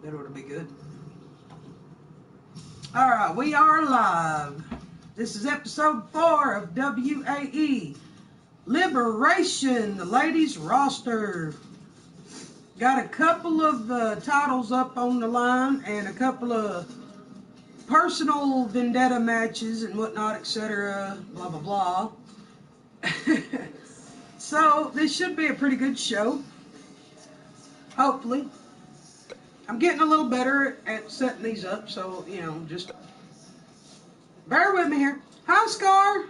That ought to be good. All right, we are live. This is episode 4 of WAE Liberation, the ladies roster. Got a couple of titles up on the line and a couple of personal vendetta matches and whatnot, etc. Blah, blah, blah. So this should be a pretty good show. Hopefully. I'm getting a little better at setting these up, so, you know, just bear with me here. Hi, Scar.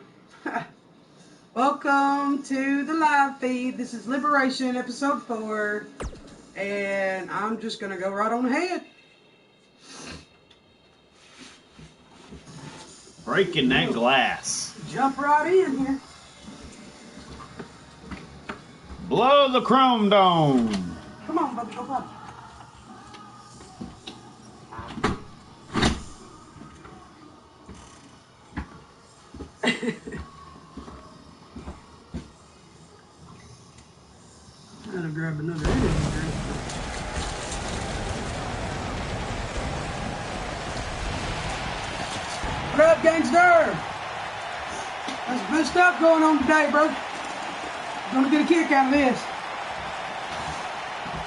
Welcome to the live feed. This is Liberation, episode 4. And I'm just going to go right on ahead. Breaking that glass. Jump right in here. Blow the chrome dome. Come on, buddy, go buddy. I'm gonna grab another energy drink. What up, gangster? There's good stuff going on today, bro. Gonna get a kick out of this.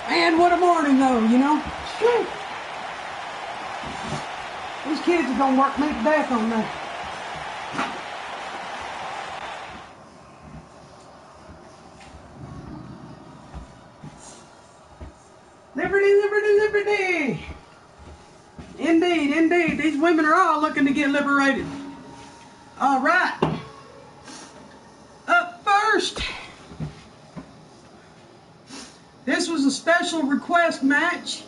And what a morning, though, you know? Whew. These kids are gonna work me to death on that. Liberty, liberty, liberty! Indeed, indeed. These women are all looking to get liberated. All right. Up first. This was a special request match.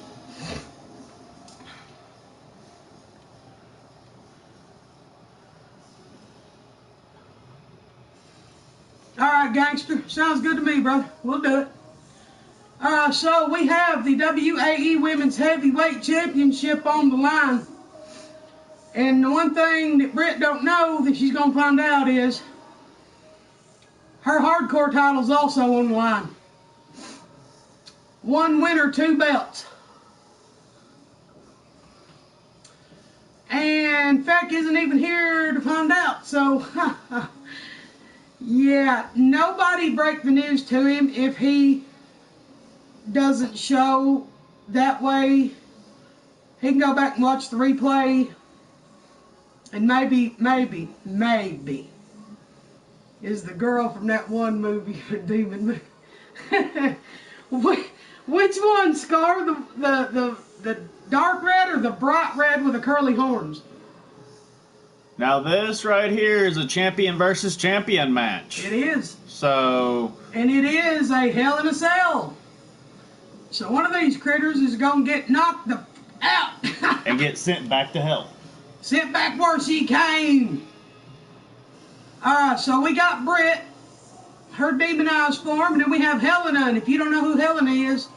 All right, gangster. Sounds good to me, brother. We'll do it. So we have the WAE Women's Heavyweight Championship on the line. And the one thing that Britt don't know that she's going to find out is her hardcore title's also on the line. One winner, 2 belts. And Feck isn't even here to find out. So, yeah, nobody break the news to him if he doesn't show. That way he can go back and watch the replay and maybe is the girl from that one movie, Demon. Which one, Scar? The dark red or the bright red with the curly horns? Now this right here is a champion versus champion match. It is. So. And it is a Hell in a Cell. So one of these critters is going to get knocked out. And get sent back to hell. Sent back where she came. Alright, so we got Britt, her demonized form, and then we have Helena. And if you don't know who Helena is,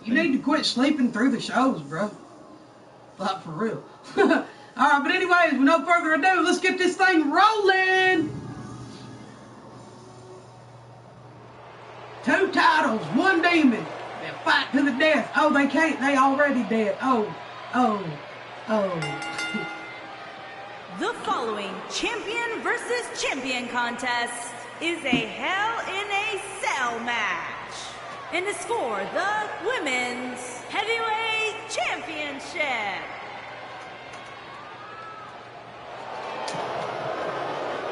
you need to quit sleeping through the shows, bro. Like, for real. Alright, but anyways, with no further ado, let's get this thing rolling. 2 titles, 1 demon. They fight to the death. Oh, they can't. They already dead. Oh. The following champion versus champion contest is a Hell in a Cell match and is for the Women's Heavyweight Championship.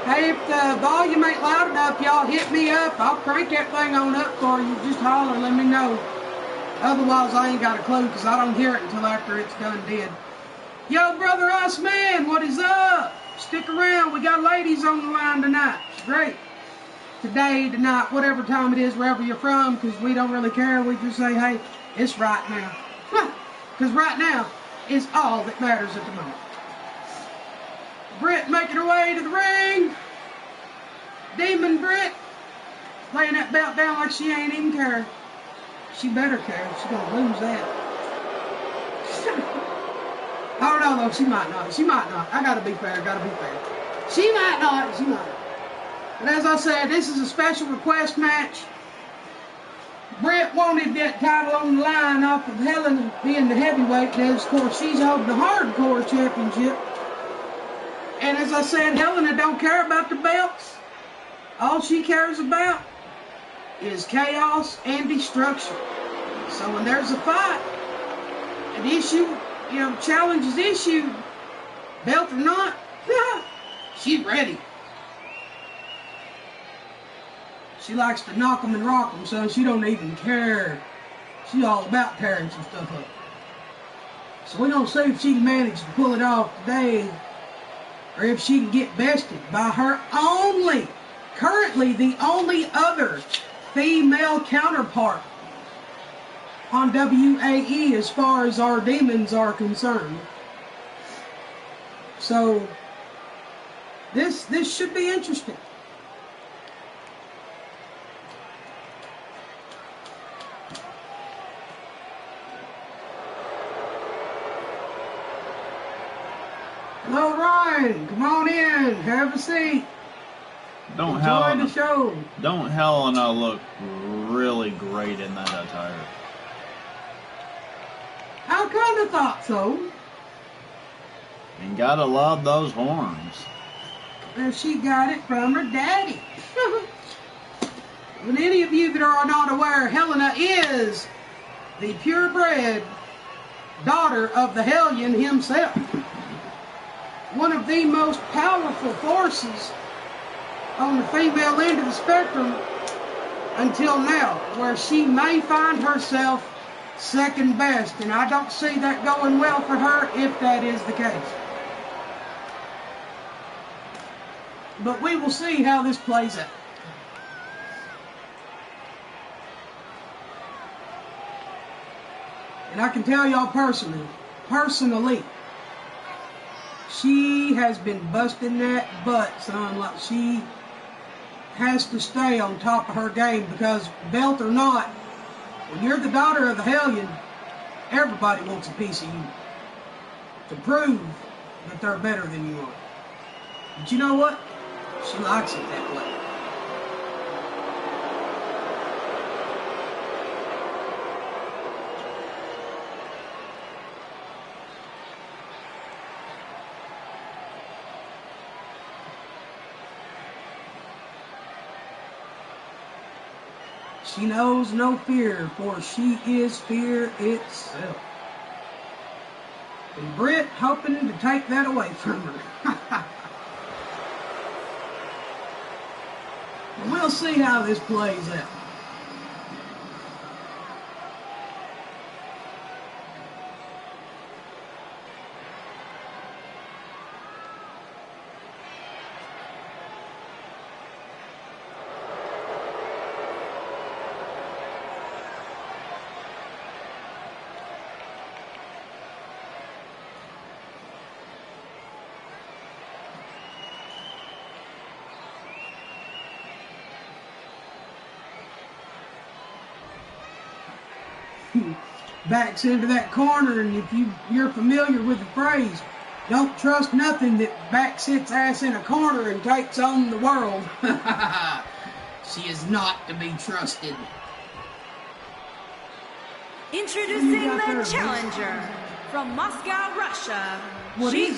Hey, if the volume ain't loud enough, y'all hit me up. I'll crank that thing on up for you. Just holler and let me know. Otherwise, I ain't got a clue because I don't hear it until after it's done dead. Yo, Brother Iceman, what is up? Stick around. We got ladies on the line tonight. It's great. Today, tonight, whatever time it is, wherever you're from, because we don't really care. We just say, hey, it's right now. Because right now is all that matters at the moment. Britt making her way to the ring. Demon Britt laying that belt down like she ain't even care. She better care. She's going to lose that. I don't know, though. She might not. She might not. I got to be fair. She might not. She might. But as I said, this is a special request match. Britt wanted that title on the line off of Helen being the heavyweight, because of course she's holding the hardcore championship. And as I said, Helena don't care about the belts. All she cares about is chaos and destruction. So when there's a fight, an issue, challenge is issued, belt or not, she's ready. She likes to knock them and rock them, so she don't even care. She's all about tearing some stuff up. So we're going to see if she can manage to pull it off today, or if she can get bested by her currently the only other female counterpart on WAE as far as our demons are concerned. So this should be interesting. Hello, Ryan. Come on in. Have a seat. Don't Enjoy the show. Don't Helena look really great in that attire? I kind of thought so. And gotta love those horns. And she got it from her daddy. When any of you that are not aware, Helena is the purebred daughter of the Hellion himself. One of the most powerful forces on the female end of the spectrum until now, where she may find herself second best, and I don't see that going well for her if that is the case. But we will see how this plays out. And I can tell y'all personally, she has been busting that butt, son. Like, she has to stay on top of her game, because belt or not, when you're the daughter of the Hellion, everybody wants a piece of you to prove that they're better than you are. But you know what? She likes it that way. She knows no fear, for she is fear itself. And Britt hoping to take that away from her. We'll see how this plays out. Backs into that corner, and if you're familiar with the phrase, don't trust nothing that backs its ass in a corner and takes on the world. She is not to be trusted. Introducing the challenger from Moscow, Russia. She is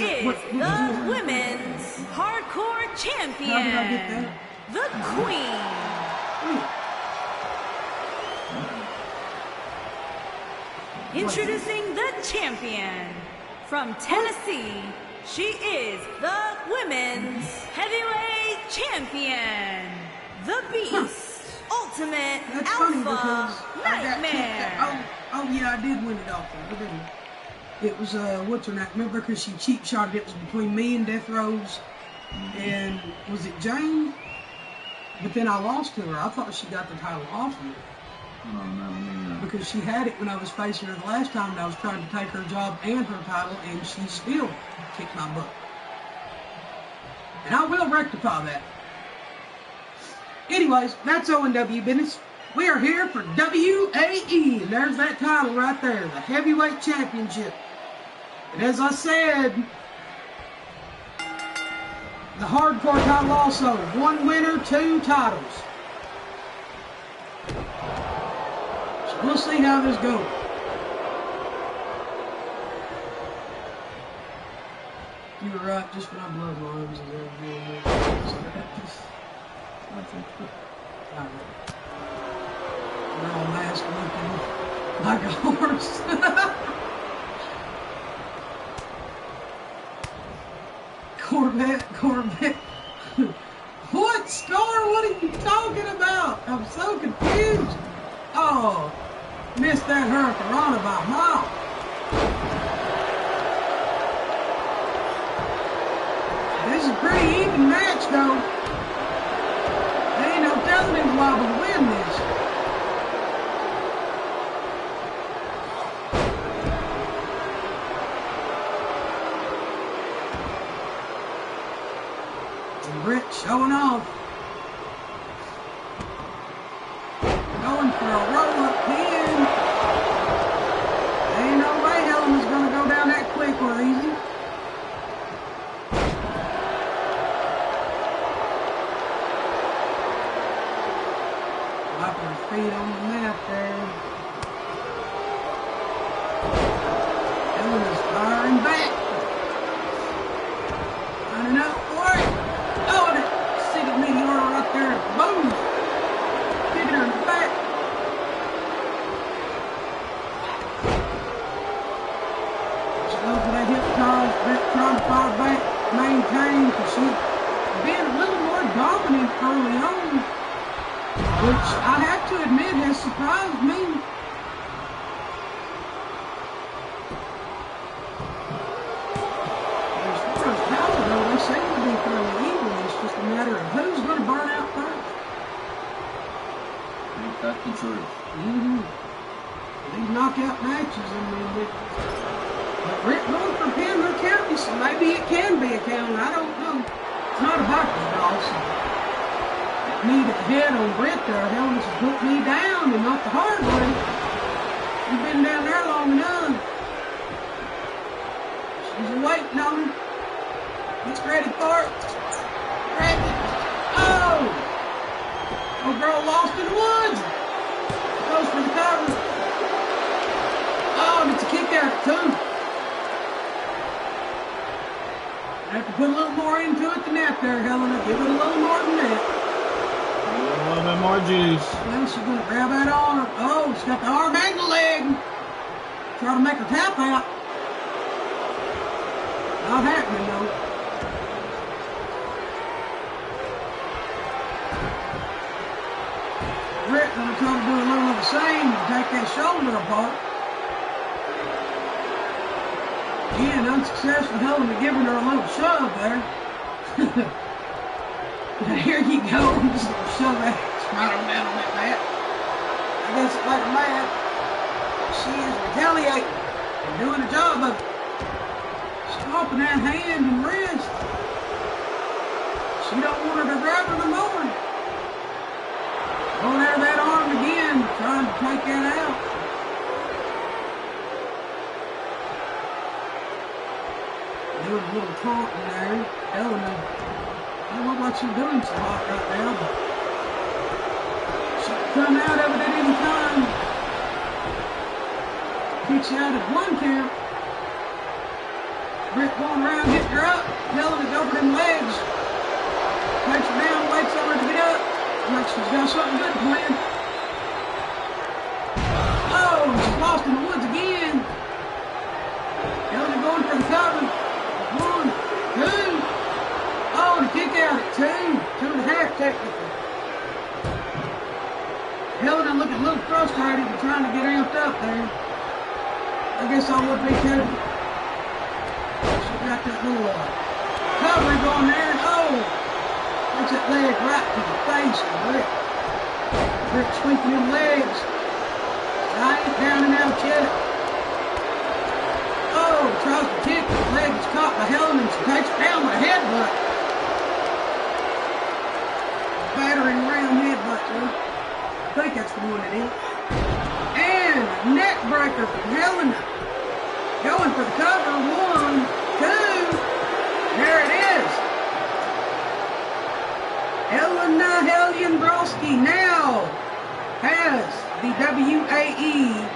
the women's hardcore champion, How did I get that? the Queen. Introducing the champion from Tennessee. She is the women's heavyweight champion, the Beast, Ultimate That's funny Alpha because I got Nightmare. Oh yeah, I did win it off of her, didn't I? It was what's her name? Remember, because she cheap shotted. It was between me and Death Rose, and was it Jane? But then I lost to her. I thought she got the title off of me. Oh, no, Because she had it when I was facing her the last time, and I was trying to take her job and her title, and she still kicked my butt. And I will rectify that. Anyways, that's O&W business. We are here for WAE, and there's that title right there, the Heavyweight Championship. And as I said, the hardcore title also, 1 winner, 2 titles. We'll see how this goes. You were right, just my bloodlines is everything. Alright. Now I'm asking looking like a horse. Corvette. What score? What are you talking about? I'm so confused. Oh, missed that Hurricane by a mile. This is a pretty even match, though. There ain't no telling who's liable to win this. And Britt showing off. Going for a roll-up pin. There ain't no way Helena's going to go down that quick or easy. Wiping her feet on the mat there. Helena's firing back. Lining up for it. Oh, and that City Meteor right there. Boom. Kicking her in the back. She goes for that hip toss. Britt trying to fire back, maintain, because she's being a little more dominant early on, which I have to admit has surprised me. As far as power though, they seem to be fairly even. It's just a matter of who's going to burn out first. Ain't that the truth? These knockout matches, I mean, but Britt going for pin or county, so maybe it can be a count. I don't know. It's not about the boss. Knee to the head on Britt there. Helen just put me down and not the hard way. You've been down there long enough. She's waiting on him. Gets ready for it. Grab it. Oh! Old girl lost in the woods. Goes for the cover. Oh, it's a kick out too. I have to put a little more into it than that there, Helena. Give it a little more than that. A little bit more juice. Well, she's going to grab that arm. Oh, she's got the arm and the leg. Try to make her tap out. Not happening, though. Britt going to try to do a little of the same and take that shoulder apart. Again, unsuccessful. Helena giving her a little shove there. Here you go. Just shove that right on down on that mat. I guess it like a mat. She is retaliating and doing a job of stopping that hand and wrist. She don't want her to grab her no more. Going out of that arm again, trying to take that out. Doing a little taunting there. Helena, I don't know what she's doing so hot right now, but she can come out of it at any time. Kicks you out at one count. Britt going around, hitting her up. Helena over them legs. Takes her down, waits on her to get up. Like she's got something good planned. Oh, she's lost in the woods again. Helena going for the cover. 1, 2. Oh, and a kick out at 2. 2.5 technically. Helena looking a little frustrated and trying to get amped up there. I guess I would be too. She got that little cover going there. And oh, takes that leg right to the face of Britt. Britt sweeping them legs. I ain't down and out yet. Oh, tries to kick. The leg is caught by Helena and she takes it down with a headbutt. Battering around headbutt too. I think that's the one it is. And a neck breaker from Helena. Going for the cover. 1, 2. There it is. Helena Heljenbrowski now has the WAE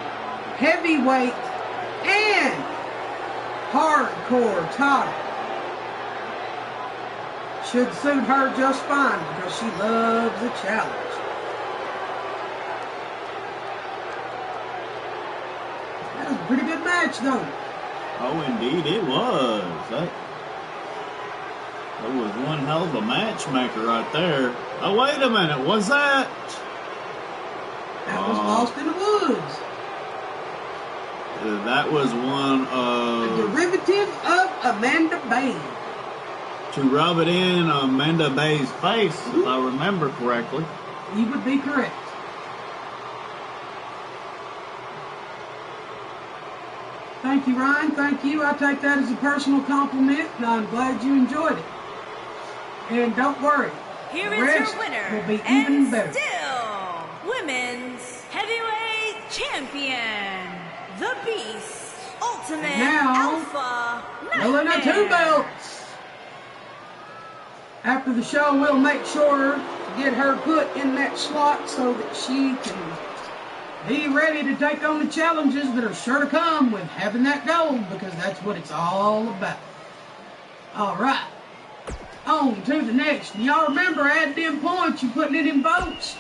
heavyweight and hardcore title. Should suit her just fine because she loves a challenge. That was a pretty good match, though. Oh, indeed it was. That was one hell of a matchmaker right there. Oh, wait a minute. Was that? That was Lost in the Woods. That was one of... A derivative of Amanda Bain. To rub it in Amanda Bay's face, if I remember correctly. You would be correct. Thank you, Ryan. Thank you. I take that as a personal compliment, and I'm glad you enjoyed it. And don't worry, Here the is rest your winner, will be and even better. still Women's Heavyweight Champion, the Beast, Ultimate And now, Alpha Rolling our 2 Nightmare. belts. After the show, we'll make sure to get her put in that slot so that she can be ready to take on the challenges that are sure to come with having that gold, because that's what it's all about. All right. On to the next. And y'all remember, add them points. You're putting it in votes.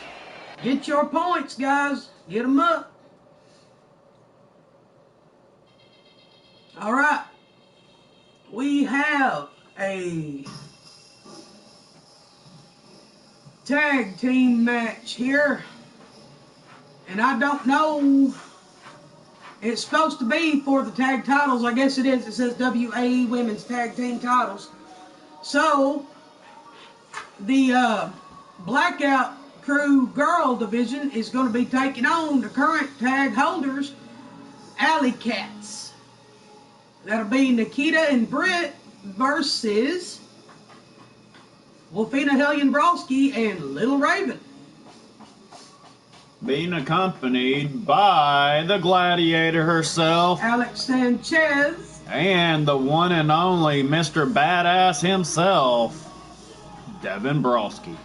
Get your points, guys. Get them up. All right. We have a tag team match here. And I don't know. It's supposed to be for the tag titles. I guess it is. It says WAE Women's Tag Team Titles. So, the Blackout Crew Girl Division is going to be taking on the current tag holders, Alley Cats. That'll be Nikita and Britt versus Wolfina Hellion-Brosky and Little Raven. Being accompanied by the gladiator herself. Alex Sanchez. And the one and only Mr. Badass himself, Devin Brosky.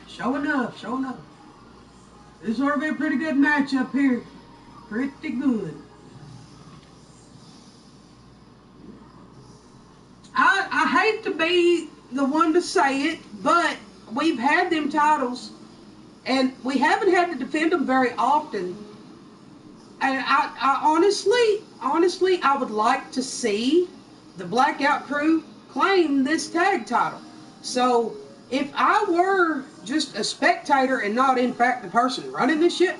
Showing up, showing up. This ought to be a pretty good match up here. Pretty good. I hate to be the one to say it, but we've had them titles, and we haven't had to defend them very often. And I honestly, I would like to see the Blackout Crew claim this tag title. So, if I were just a spectator and not, in fact, the person running this shit,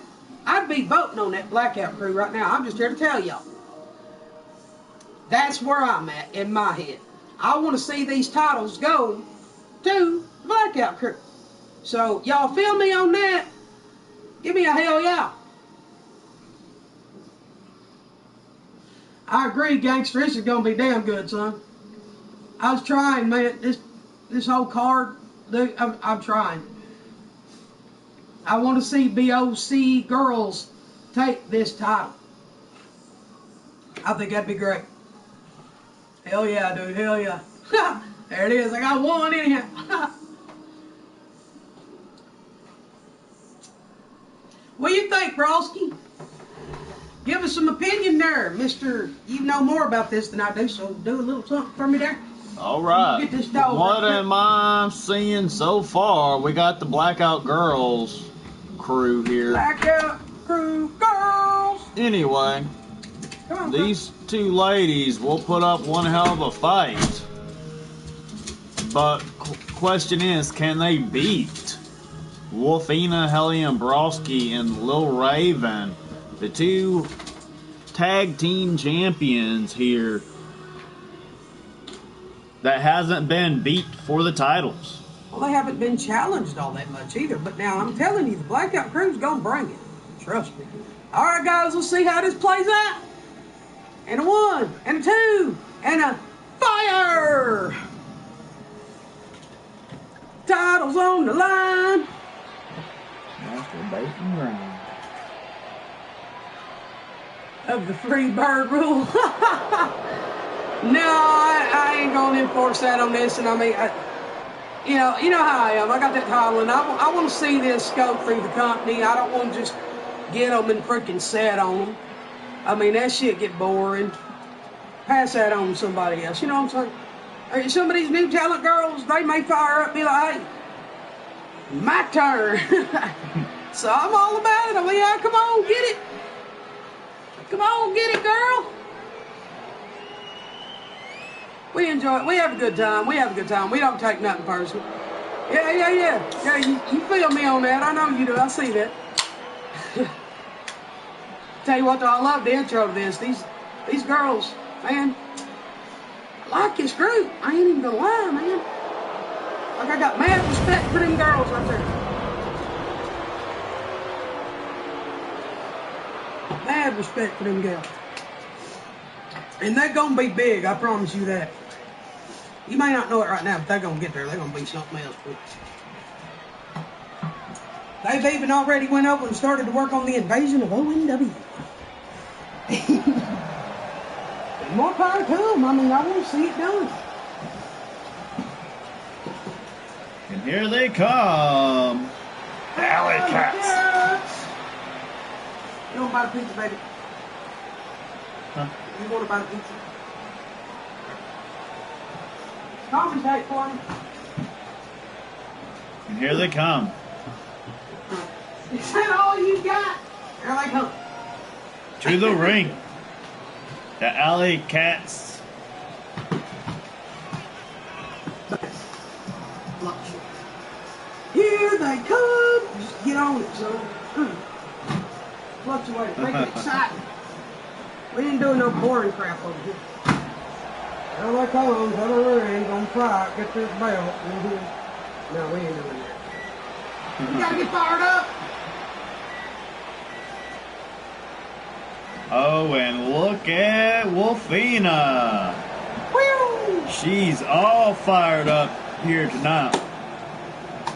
I'd be voting on that Blackout Crew right now. I'm just here to tell y'all. That's where I'm at in my head. I want to see these titles go to the Blackout Crew. So, y'all feel me on that? Give me a hell yeah. I agree, gangster. This is gonna be damn good, son. I was trying, man. This whole card, I'm trying. I want to see BOC girls take this title. I think that'd be great. Hell yeah, dude. Hell yeah. There it is. I got one in here. What do you think, Brosky? Give us some opinion there, Mr. You know more about this than I do, so do a little something for me there. All right. Get this dog What right am I seeing so far? We got the Blackout Girls crew here. Blackout Crew girls. Anyway, Come on, these two ladies will put up one hell of a fight. But question is, can they beat Wolfina Hellion-Brosky and Lil Raven, the two tag team champions here that hasn't been beat for the titles? Well, they haven't been challenged all that much either, but now I'm telling you, the Blackout Crew's gonna bring it. Trust me. All right, guys, let's see how this plays out. And a 1, and a 2, and a fire! Titles on the line. Of the free bird rule. No, I ain't gonna enforce that on this, and I mean, You know how I am. I got that hollering. I want to see this scope through the company. I don't want to just get them and freaking set on them. I mean, that shit get boring. Pass that on to somebody else. You know what I'm saying? Some of these new talent girls, they may fire up and be like, hey, my turn. So I'm all about it. I mean, yeah, come on, get it. Come on, get it, girl. We enjoy it. We have a good time. We have a good time. We don't take nothing personal. Yeah. Yeah, you feel me on that. I know you do. I see that. Tell you what, though, I love the intro to this. These girls, man, I like this group. I ain't even gonna lie, man. Like, I got mad respect for them girls right there. Mad respect for them girls. And they're gonna be big, I promise you that. You may not know it right now, but they're gonna get there. They're gonna be something else quick. They've even already went over and started to work on the invasion of ONW. More power to them. I mean, I want to see it done. And here they come. The alley cats. You want to buy a pizza, baby? Huh? You want to buy a pizza? Compensate for me. And here they come. Is that all you got? Here they come. To the ring. The alley cats. Here they come. Just get on it, son. Fluctuate. Make it exciting. We ain't doing no boring crap over here. Here they come to the ring. Gonna try it. Get this belt. No, we ain't doing that. We gotta get fired up. Oh, and look at Wolfina. Woo! She's all fired up here tonight.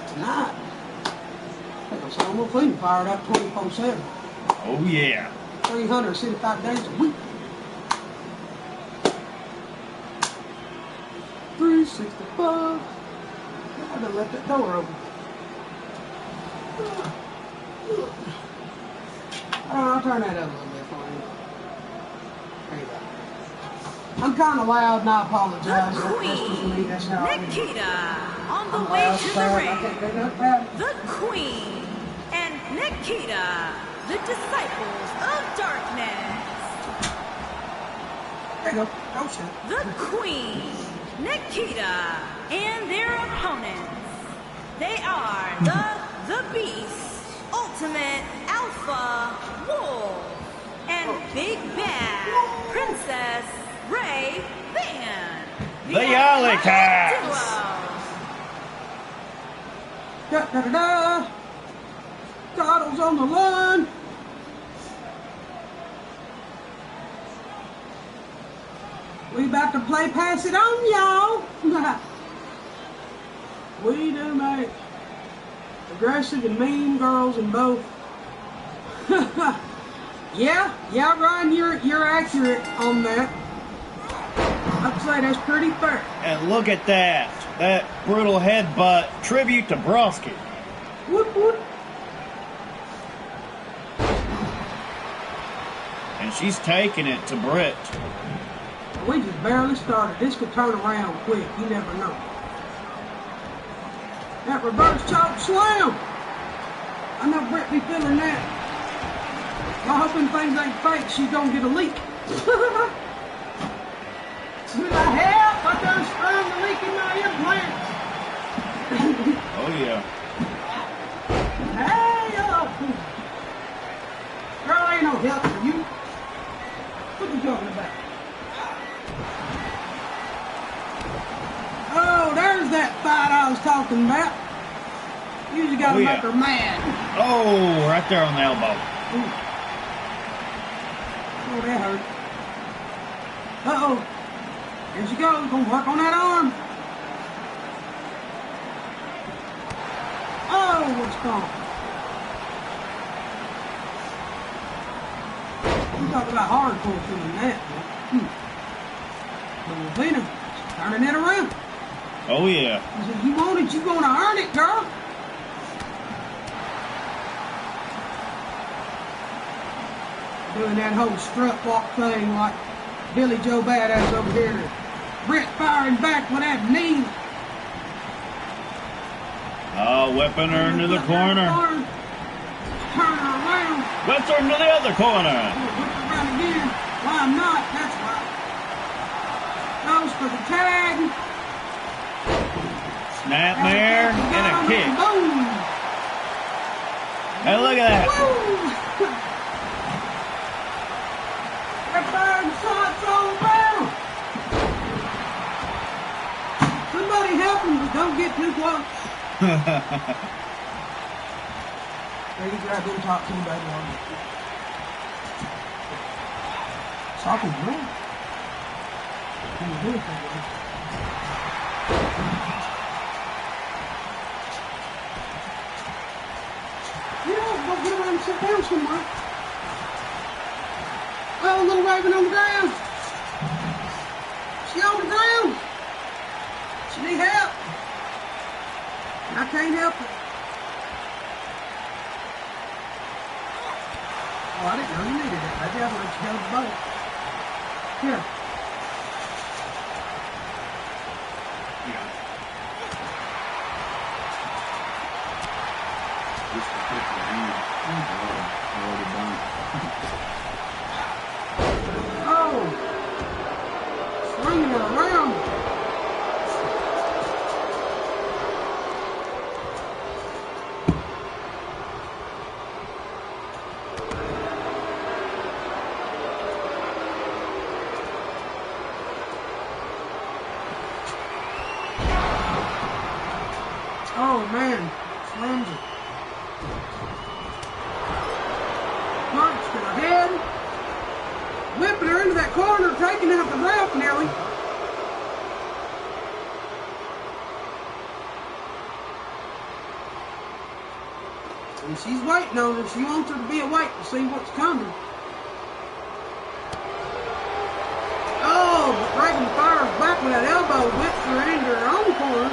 Tonight? I think I saw Wolfina fired up 24/7. Oh, yeah. 365 days a week. 365. I done left that door open. I'll turn that up a little bit for you. There you go. I'm kind of loud and I apologize. That's just me. That's how I am. Nikita on the I'm way loud, to the proud. I ring. can't do nothing about it. The Queen and Nikita, the disciples of darkness. There you go. Go shit. The Queen, Nikita, and their opponents. They are the Beast, Ultimate Alpha Wolf, and Big Bad Princess Ray Van. The Alley Cats. Da da da da. Titles on the line. We about to play Pass It On, y'all. We do make aggressive and mean girls in both. yeah, Ryan, you're accurate on that. I'd say that's pretty fair. And look at that. That brutal headbutt. Tribute to Broski. Whoop, whoop. And she's taking it to Britt. We just barely started. This could turn around quick. You never know. That reverse choke slam. I know Britt be feeling that. I'm hoping things ain't fake. She's gonna get a leak. With the help, I done sprung the leak in my implants. Oh, yeah. Hey, girl, ain't no help for you. What you talking about? Oh, there's that fight I was talking about. You just gotta make her mad. Oh, right there on the elbow. Ooh. Oh, that hurt. Uh-oh. Here she goes. Gonna work on that arm. Oh, what's gone? You talk about hardcore feeling that, man. But Lena, turning it around. Oh, yeah. He said, you want it, you gonna earn it, girl. Doing that whole strut walk thing like Billy Joe Badass over here. Britt firing back with that knee. Oh, whipping her into the corner. Turn her around. Whips her into the other corner. Whip her around again. Why not? That's right. Goes for the tag. Snapmare and a kick. Boom. Hey, look at that. Woo. They're firing shots all around. Somebody help him, but don't get too close. There you grab them top two, baby. Soccer's real. Can you do it that way? You know, go get around and sit down somewhere. Oh, little Raven on the ground. She on the ground. She need help. I can't help it. Oh, I didn't know you needed it. Maybe I'll let you go to the boat. Here. Oh! Swinging it around. Oh man, slams it. Punch to the head. Whipping her into that corner, taking out the ref nearly. And she's waiting on her. She wants her to be awake to see what's coming. Oh, but Reagan fires back with that elbow, whips her into her own corner.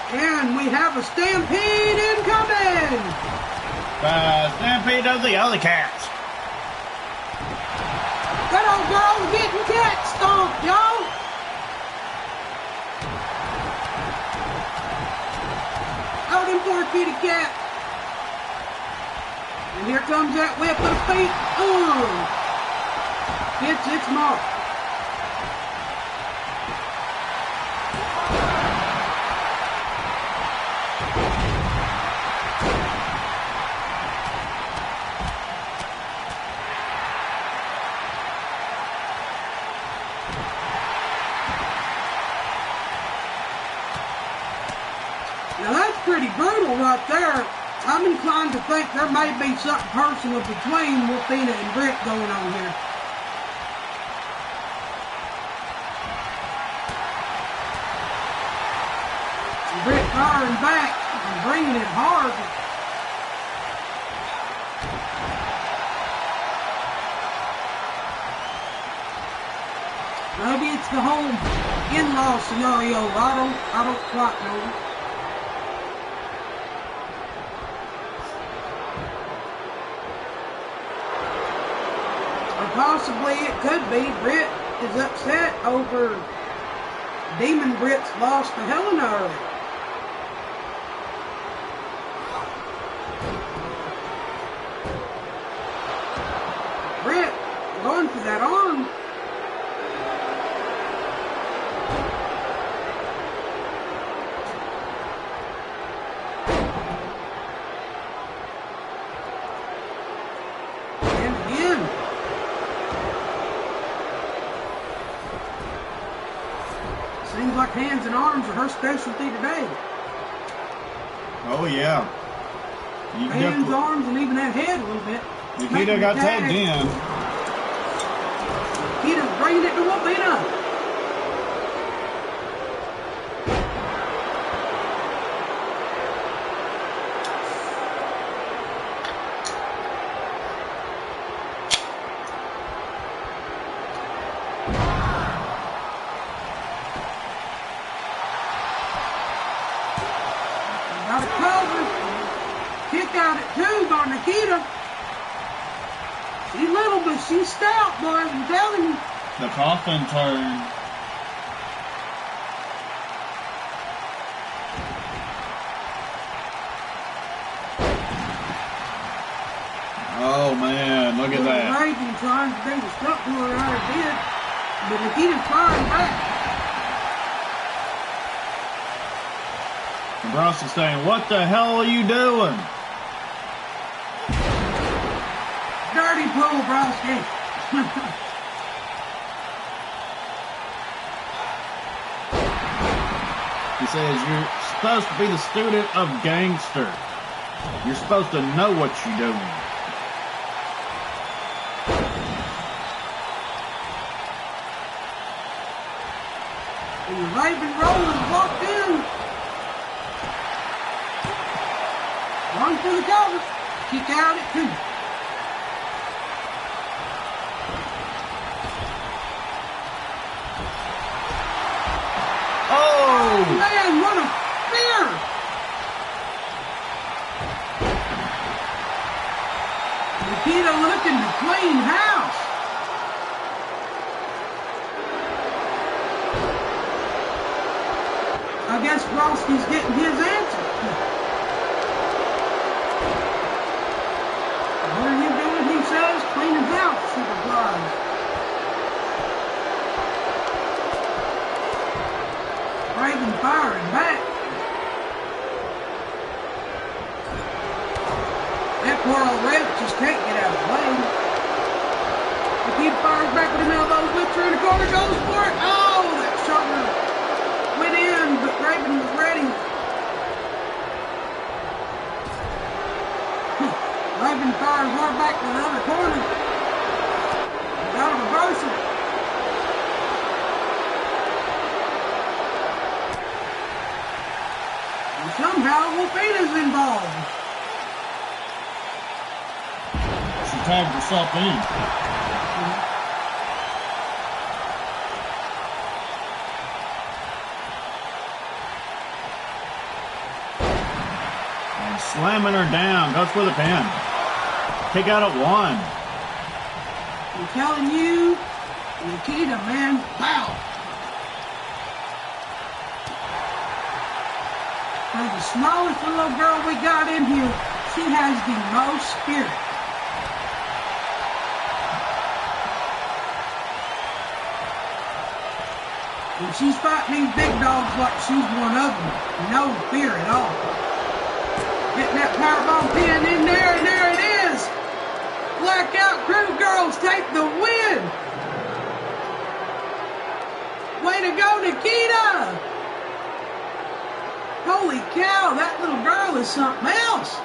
And we have a stampede incoming! Stampede of the Alley Cats. That old girl's getting cat stomped, y'all! Oh, them poor kitty cat. And here comes that whip of the feet. Ooh! Hits its mark. Now that's pretty brutal right there. I'm inclined to think there may be something personal between Wolfina and Britt going on here. And Britt firing back and bringing it hard. Maybe it's the whole in-law scenario. I don't quite know. Possibly it could be Britt is upset over Demon Britt's loss to Helena earlier. Britt going for that arm. Seems like hands and arms are her specialty today. Oh, yeah. Hands, arms, and even that head a little bit. Nikita got tagged in. Nikita's bringing it to Wolfina. Nikita. She's little, but she's stout, boys. I'm telling you. The coffin turn. Oh man, look at that. Raven trying to bring the stunt puller out of bed, but Nikita's firing back. Brosky's saying, "What the hell are you doing?" Dirty pool, Brosky. He says, "You're supposed to be the student of gangster. You're supposed to know what you're doing." And the Raven Rollins walked in. Run for the cover. Kick out at 2. Oh! Man, what a fear! Nikita looking to clean house. I guess Brosky's getting his answer. What are you doing, he says? Cleaning house, she replies. Raven firing back. That poor old Raven just can't get out of the way. Nikita fires back with an elbow, whips her in the corner, goes for it. Oh, that shoulder went in, but Raven was ready. Raven fires hard back to the other corner. Got a reversal. And somehow Wolfina's involved. She tagged herself in. And slamming her down. Goes for the pin. Kick out at 1. I'm telling you, Nikita, man, wow. For the smallest little girl we got in here, she has the most spirit. And she's fighting these big dogs like she's one of them. No fear at all. Getting that powerbomb pin in there, and there it is. Blackout Crew girls take the win. Way to go, Nikita. Holy cow, that little girl is something else.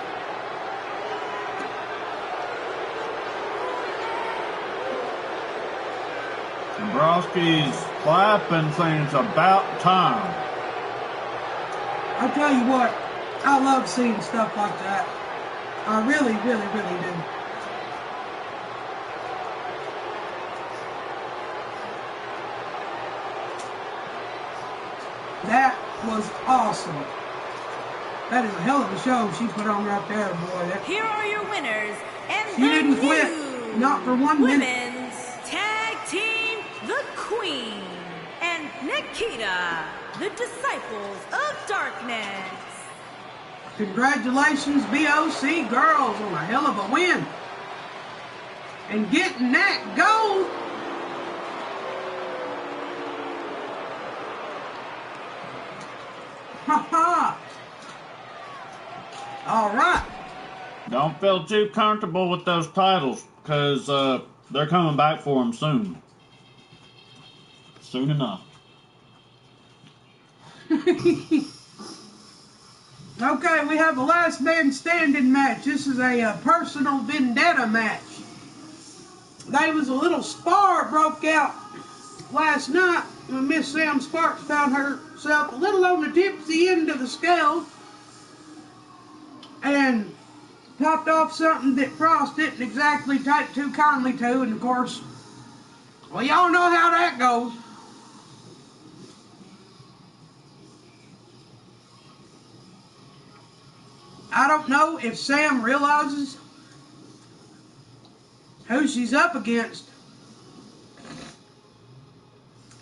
Brosky's clapping, saying it's about time. I tell you what, I love seeing stuff like that. I really, really, really do. That was awesome. That is a hell of a show she put on right there, boy. Here are your winners and She the didn't quit, new not for 1 minute. Women's Tag Team, the Queen, and Nikita, the Disciples of Darkness. Congratulations, BOC girls, on a hell of a win. And getting that gold. Ha ha. All right. Don't feel too comfortable with those titles, because they're coming back for them soon. Soon enough. Okay, we have a last man standing match. This is a personal vendetta match. There was a little spar broke out last night when Miss Sam Sparks found herself a little on the tipsy end of the scale and popped off something that Frost didn't exactly take too kindly to, and of course, well, y'all know how that goes. I don't know if Sam realizes who she's up against.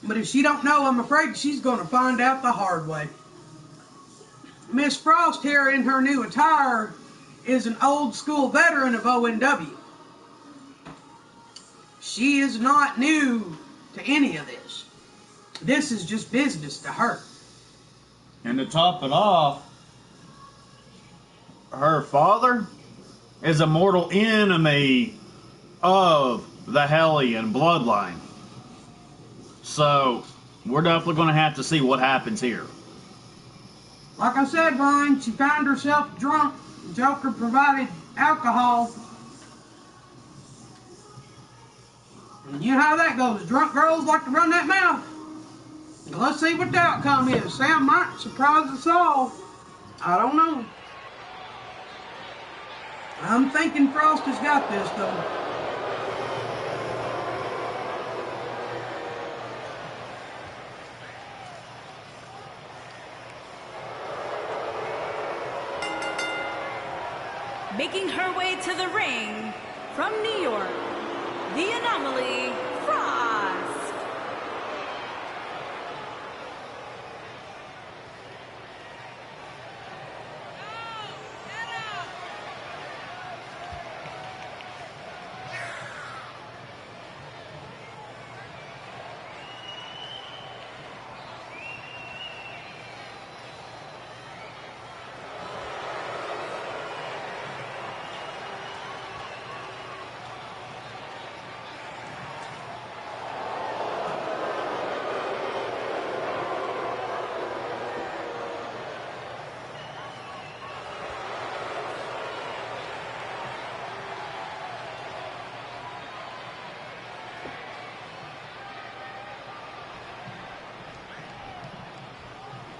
But if she don't know, I'm afraid she's going to find out the hard way. Miss Frost here in her new attire is an old school veteran of ONW. She is not new to any of this. This is just business to her. And to top it off, her father is a mortal enemy of the Hellion bloodline. So, we're definitely going to have to see what happens here. Like I said, Brian, she found herself drunk. Joker provided alcohol. And you know how that goes. Drunk girls like to run that mouth. Let's see what the outcome is. Sam might surprise us all. I don't know. I'm thinking Frost has got this, though. Making her way to the ring from New York, the Anomaly, Frost.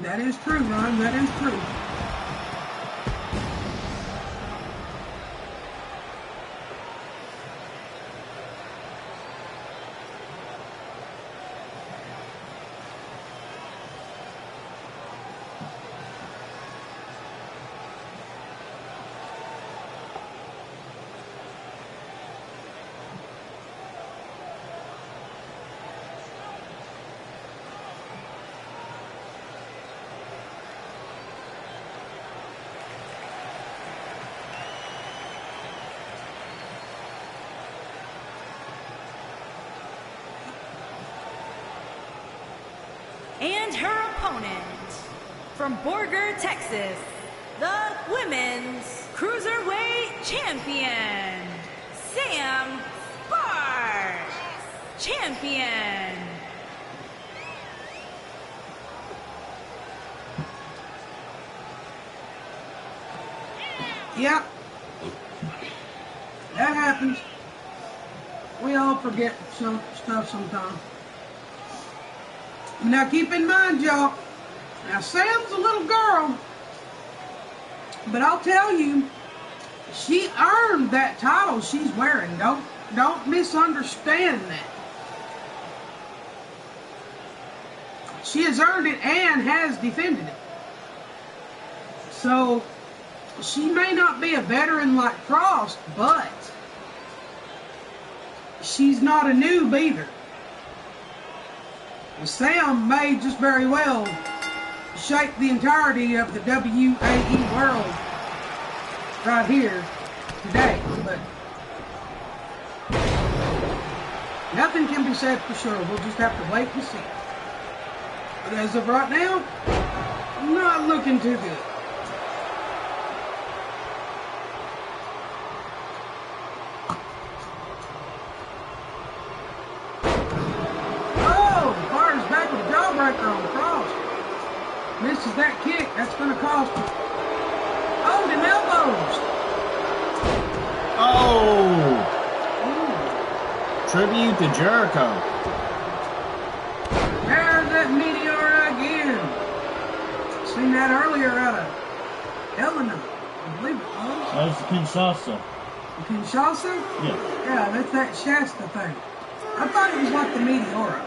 That is true, Ron. That is true. And her opponent, from Borger, Texas, the Women's Cruiserweight Champion, Sam Sparks. Champion. Yep. That happens. We all forget some stuff sometimes. Now keep in mind, y'all, now Sam's a little girl, but I'll tell you, she earned that title she's wearing. Don't misunderstand that. She has earned it and has defended it. So, she may not be a veteran like Frost, but she's not a noob either. Sam may just very well shape the entirety of the WAE world right here today, but nothing can be said for sure. We'll just have to wait and see. But as of right now, not looking too good. On Frost. Misses that kick. That's going to cost him. Oh, them elbows. Oh! Ooh. Tribute to Jericho. There's that meteor again. Seen that earlier out of Helena, I believe it was. That's Kinshasa. Kinshasa? Yeah. Yeah, that's that Shasta thing. I thought it was like the Meteora.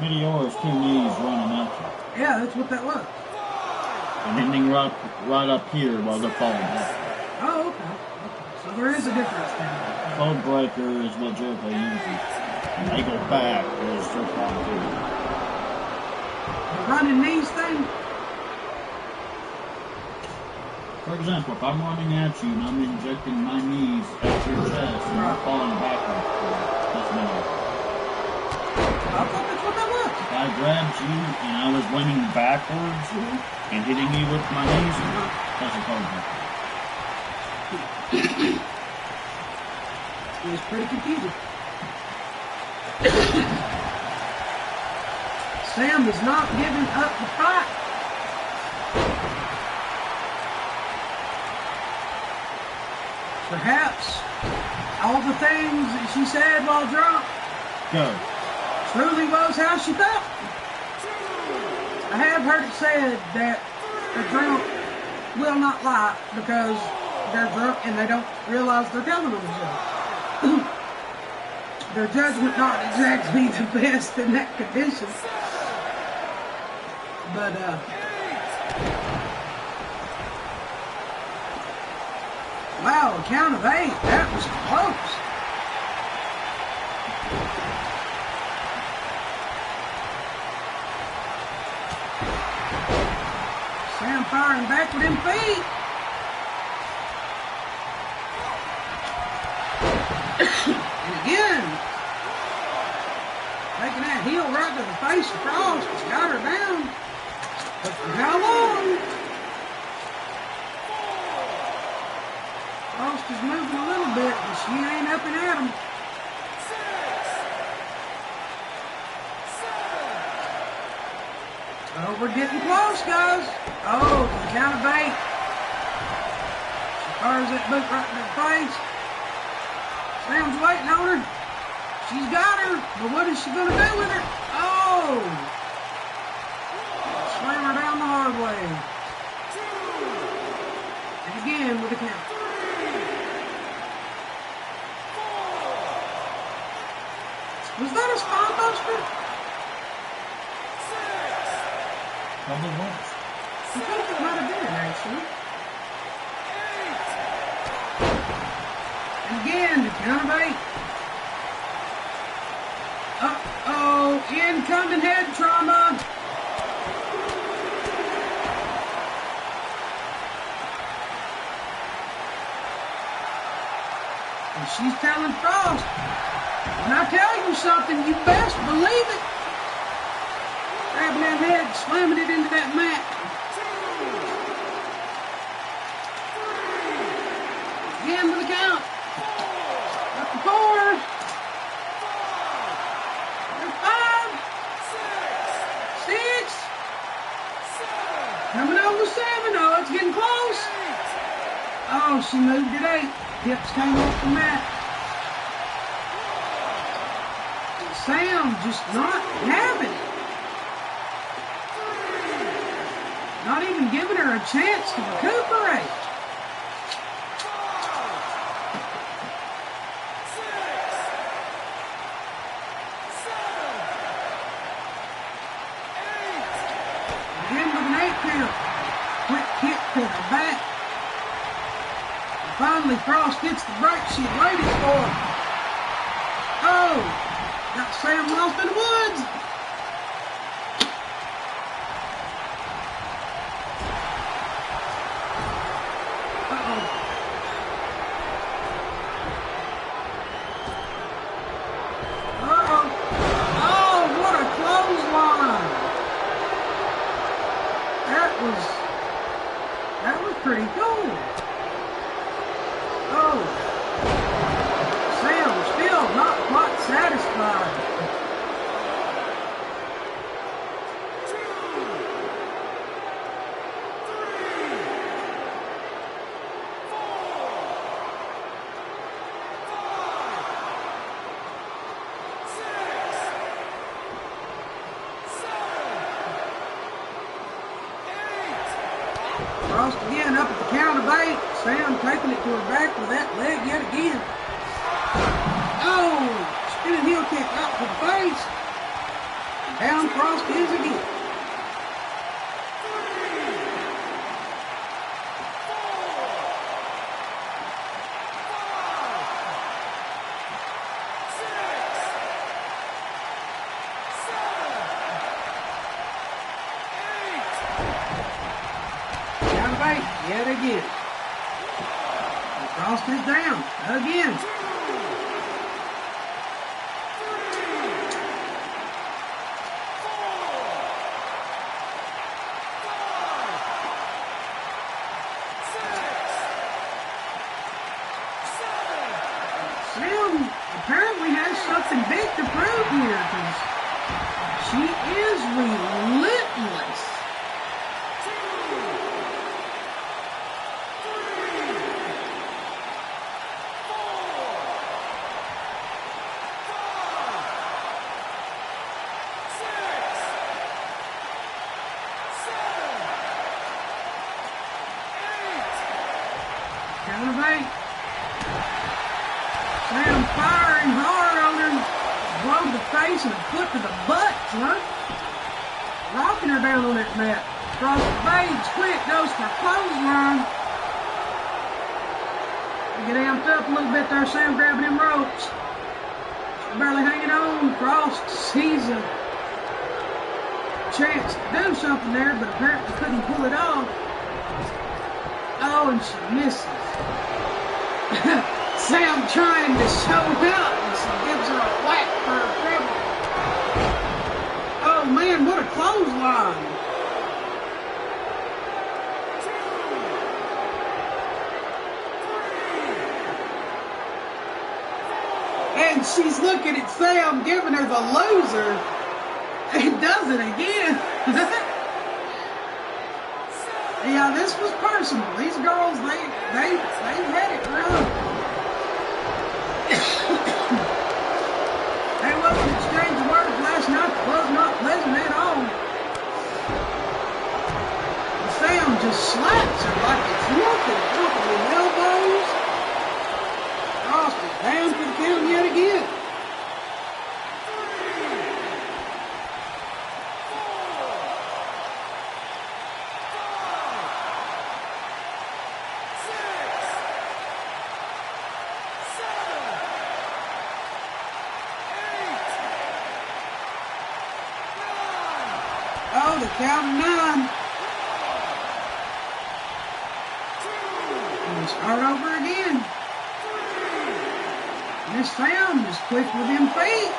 Meteor's two knees running at you. Yeah, that's what that was. And ending right up here while they're falling back. Oh, okay. So there is a difference there. Code breaker is what Jericho uses. And they go back with his first round too. The running knees thing? For example, if I'm running at you and I'm injecting my knees at your chest and you're falling backwards, that's me. I thought that's what that was. If I grabbed you and I was running backwards and hitting you with my knees, that's a code breaker. It was pretty confusing. Sam is not giving up the fight. Perhaps all the things that she said while drunk truly was how she felt. I have heard it said that the drunk will not lie because they're drunk and they don't realize they're telling on themselves. Their judgment not exactly the best in that condition. But wow, a count of 8. That was close. Sam firing back with them feet. And again, taking that heel right to the face of Frost. It's got her down. But for how long? Frost is moving a little bit, but she ain't up and at him. Oh, we're getting close, guys. Oh, to the count of 8. She fires that boot right in the face. Sam's waiting on her. She's got her, but what is she going to do with her? Oh! Slam her down the hard way. And again with a count. Was that a spine buster? Probably was. I think it might have been, actually. And again, the count of 8. Uh-oh, incoming head trauma. And she's telling Frost, when I tell you something, you best believe it. Grabbing that head, slamming it into that mat. Again with the count. Up to 4. There's 5. 6. Coming over 7. Oh, it's getting close. Oh, she moved at 8. Hips came off the mat. Sam just not having it. Not even giving her a chance to recuperate. Again with an 8 count. Quick kick to the back. And finally, Frost gets the break she had waited for. Oh! Got Sam lost in the woods. Uh-oh. Uh-oh. Oh, what a clothesline. That was pretty cool. Oh. Sam still not quite satisfied. Frost again up at the count of 8. Sam taking it to her back with that leg yet again. Oh, spinning heel kick out to the face. Down Frost is again. bait yet again. And Frosty's down again. Sam apparently has something big to prove here because she is relentless. Count of 8. Sam firing hard on her. Blow to the face and a foot to the butt, son. Rocking her down on that mat. Across the fades, quick, goes for a clothesline. Get amped up a little bit there, Sam grabbing them ropes. She's barely hanging on. Frost sees a chance to do something there, but apparently couldn't pull it off. Oh, and she misses. Sam trying to show up, and she gives her a whack for her trouble. Oh man, what a clothesline! And she's looking at Sam, giving her the loser, and does it again. Yeah, this was personal. These girls, they had it rough. There was an exchange of words last night that was not pleasant at all. And Sam just slaps her like it's nothing, dropping with elbows. Frost is down for the count yet again. Oh, the count of 9. And we start over again. Miss Sam is quick with them feet.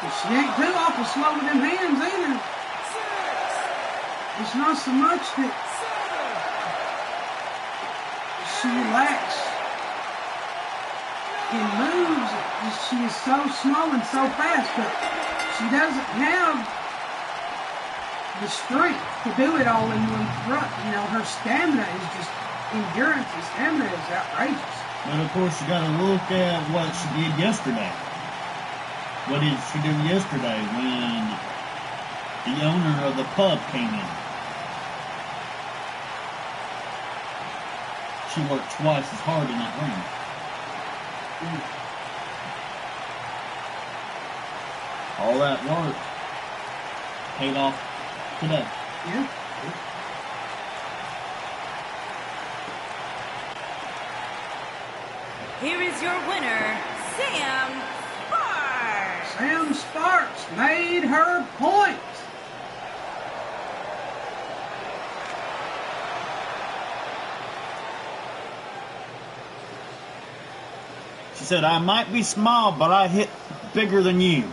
But she ain't too awful slow with them hands either. It's not so much that she lacks in moves. She is so small and so fast, but she doesn't have the strength to do it all in one thrust. You know, her stamina is just, endurance and stamina is outrageous. But of course, you got to look at what she did yesterday. What did she do yesterday when the owner of the pub came in? She worked twice as hard in that ring. All that work paid off today. Yeah. Here is your winner, Sam Sparks. Sam Sparks made her point. She said, I might be small, but I hit bigger than you.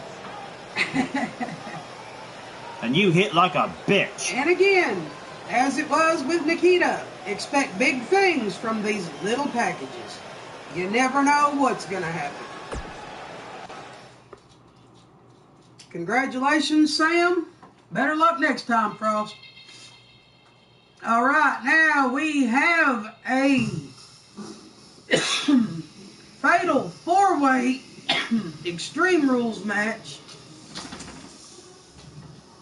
And you hit like a bitch. And again, as it was with Nikita, expect big things from these little packages. You never know what's going to happen. Congratulations, Sam. Better luck next time, Frost. All right, now we have a fatal four-way Extreme Rules match.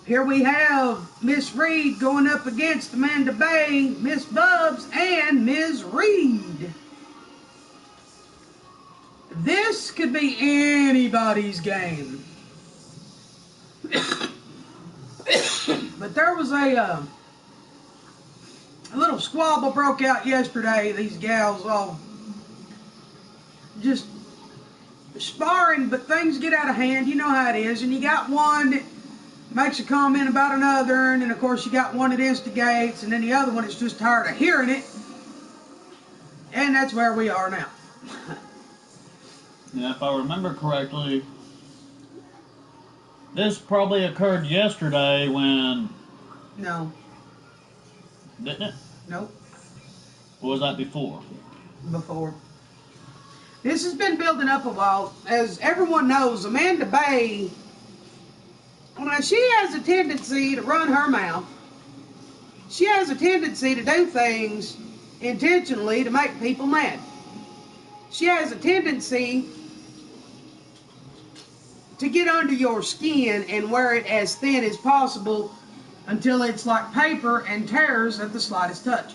Here we have Miss Reed going up against Amanda Bay, Miss Bubs, and Ms. Reed. This could be anybody's game. But there was a little squabble broke out yesterday. These gals all just sparring, but things get out of hand. You know how it is. And you got one that makes a comment about another, and then of course you got one that instigates, and then the other one is just tired of hearing it. And that's where we are now. Yeah, if I remember correctly, this probably occurred yesterday when... No. Didn't it? Nope. Or was that before? Before. This has been building up a while. As everyone knows, Amanda Bay, well, she has a tendency to run her mouth. She has a tendency to do things intentionally to make people mad. She has a tendency to get under your skin and wear it as thin as possible until it's like paper and tears at the slightest touch.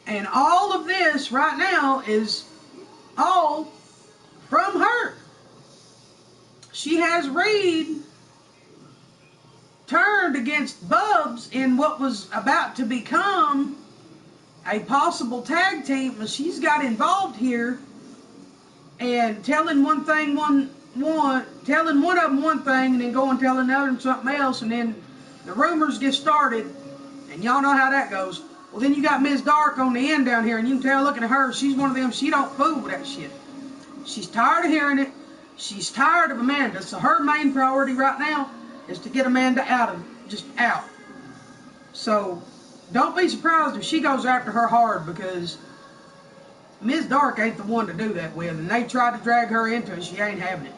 And all of this right now is all from her. She has Reed turned against Bubs in what was about to become a possible tag team, but she's got involved here and telling one thing telling one of them one thing and then going telling the other something else, and then the rumors get started, and y'all know how that goes. Well, then you got Ms. Dark on the end down here, and you can tell looking at her, she's one of them, she don't fool with that shit. She's tired of hearing it. She's tired of Amanda. So her main priority right now is to get Amanda out. So don't be surprised if she goes after her hard, because Ms. Dark ain't the one to do that with, and they tried to drag her into it. She ain't having it.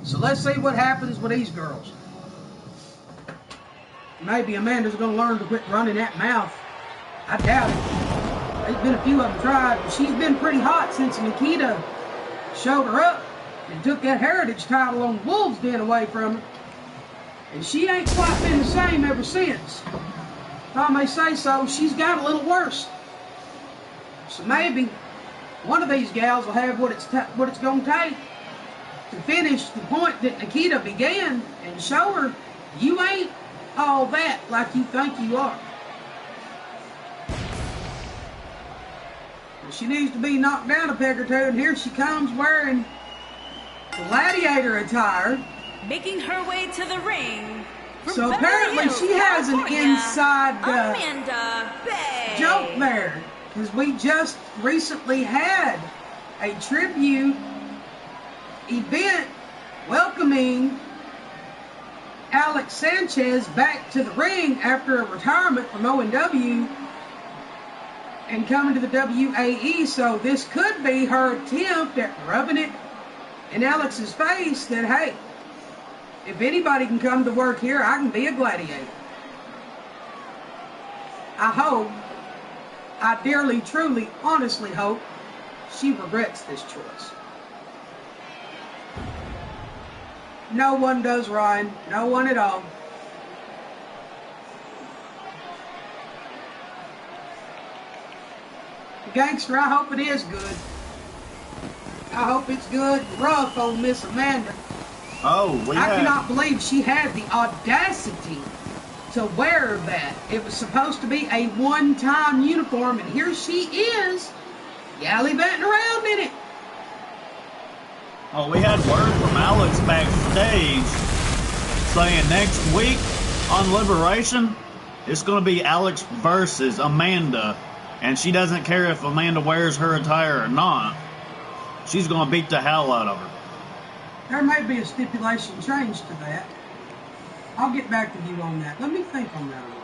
So let's see what happens with these girls. Maybe Amanda's going to learn to quit running that mouth. I doubt it. There's been a few of them tried, but she's been pretty hot since Nikita showed her up and took that heritage title on the Wolves Den away from her. And she ain't quite been the same ever since. If I may say so, she's got a little worse. So maybe one of these gals will have what it's going to take to finish the point that Nikita began and show her you ain't all that like you think you are. She needs to be knocked down a peg or two, and here she comes wearing gladiator attire. Making her way to the ring. So apparently she has an inside Amanda Bay. joke there, because we just recently had a tribute event welcoming Alex Sanchez back to the ring after a retirement from ONW and coming to the WAE. So this could be her attempt at rubbing it in Alex's face that, hey, if anybody can come to work here, I can be a gladiator. I dearly, truly, honestly hope she regrets this choice. No one does, Ryan. No one at all. Gangster, I hope it is good. I hope it's good and rough on Miss Amanda. I cannot believe she had the audacity to wear that. It was supposed to be a one-time uniform, and here she is, gallivanting around in it. Oh, we had word from Alex backstage saying next week on Liberation, it's going to be Alex versus Amanda, and she doesn't care if Amanda wears her attire or not. She's going to beat the hell out of her. There may be a stipulation change to that. I'll get back to you on that. Let me think on that a little.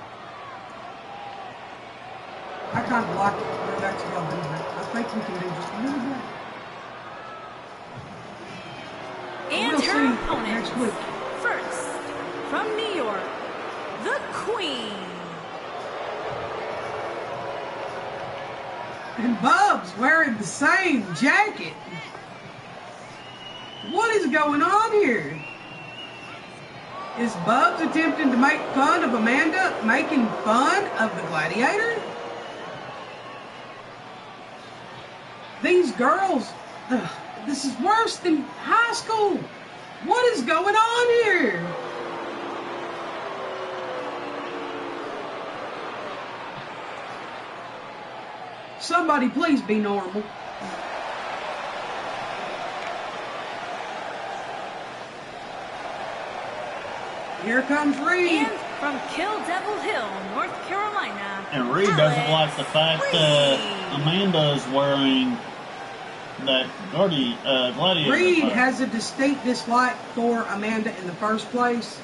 I kind of like it where that's going, but I think we can do just a little bit. And we'll her see opponent, next week. first, from New York, the Queen. And Bub's wearing the same jacket. What is going on here? Is Bubs attempting to make fun of Amanda making fun of the gladiator? These girls, this is worse than high school. What is going on here? Somebody please be normal. Here comes Reed. And from Kill Devil Hill, North Carolina. And Reed doesn't like the fact that Amanda is wearing that gladiator. Reed attire. has a distinct dislike for Amanda in the first place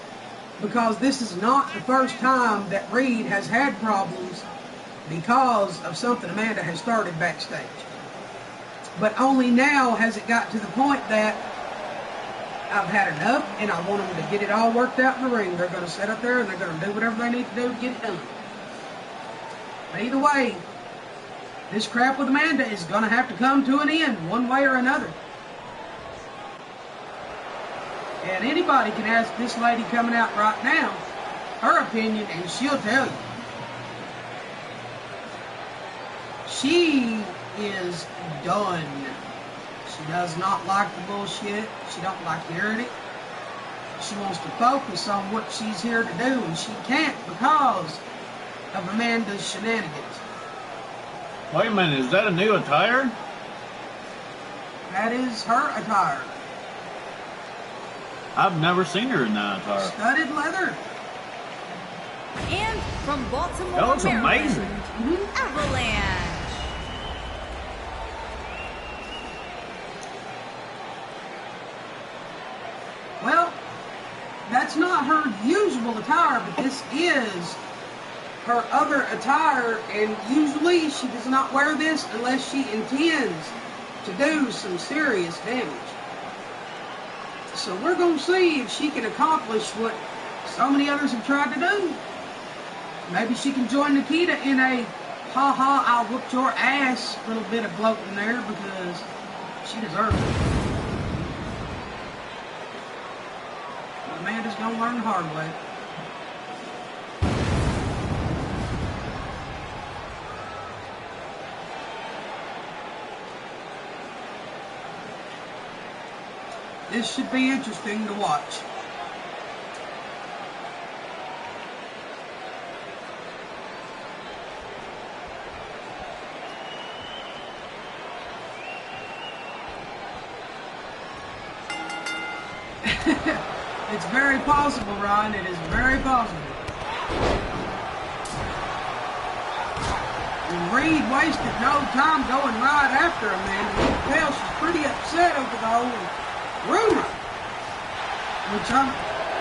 because this is not the first time that Reed has had problems because of something Amanda has started backstage. But only now has it got to the point that I've had enough and I want them to get it all worked out in the ring. They're going to sit up there and they're going to do whatever they need to do to get it done. But either way, this crap with Amanda is going to have to come to an end one way or another. And anybody can ask this lady coming out right now her opinion and she'll tell you. She is done. She does not like the bullshit. She don't like hearing it. She wants to focus on what she's here to do, and she can't because of Amanda's shenanigans. Wait a minute, is that a new attire? That is her attire. I've never seen her in that attire. Studded leather. And from Baltimore, That looks Maryland, amazing. Avalanche. Well, that's not her usual attire, but this is her other attire, and usually she does not wear this unless she intends to do some serious damage. So we're going to see if she can accomplish what so many others have tried to do. Maybe she can join Nikita in a ha-ha, I'll whoop your ass little bit of gloating there because she deserves it. Amanda's going to learn the hard way. This should be interesting to watch. It's very possible, Ryan. It is very possible. And Reed wasted no time going right after Amanda. You can tell she's pretty upset over the whole rumor. Which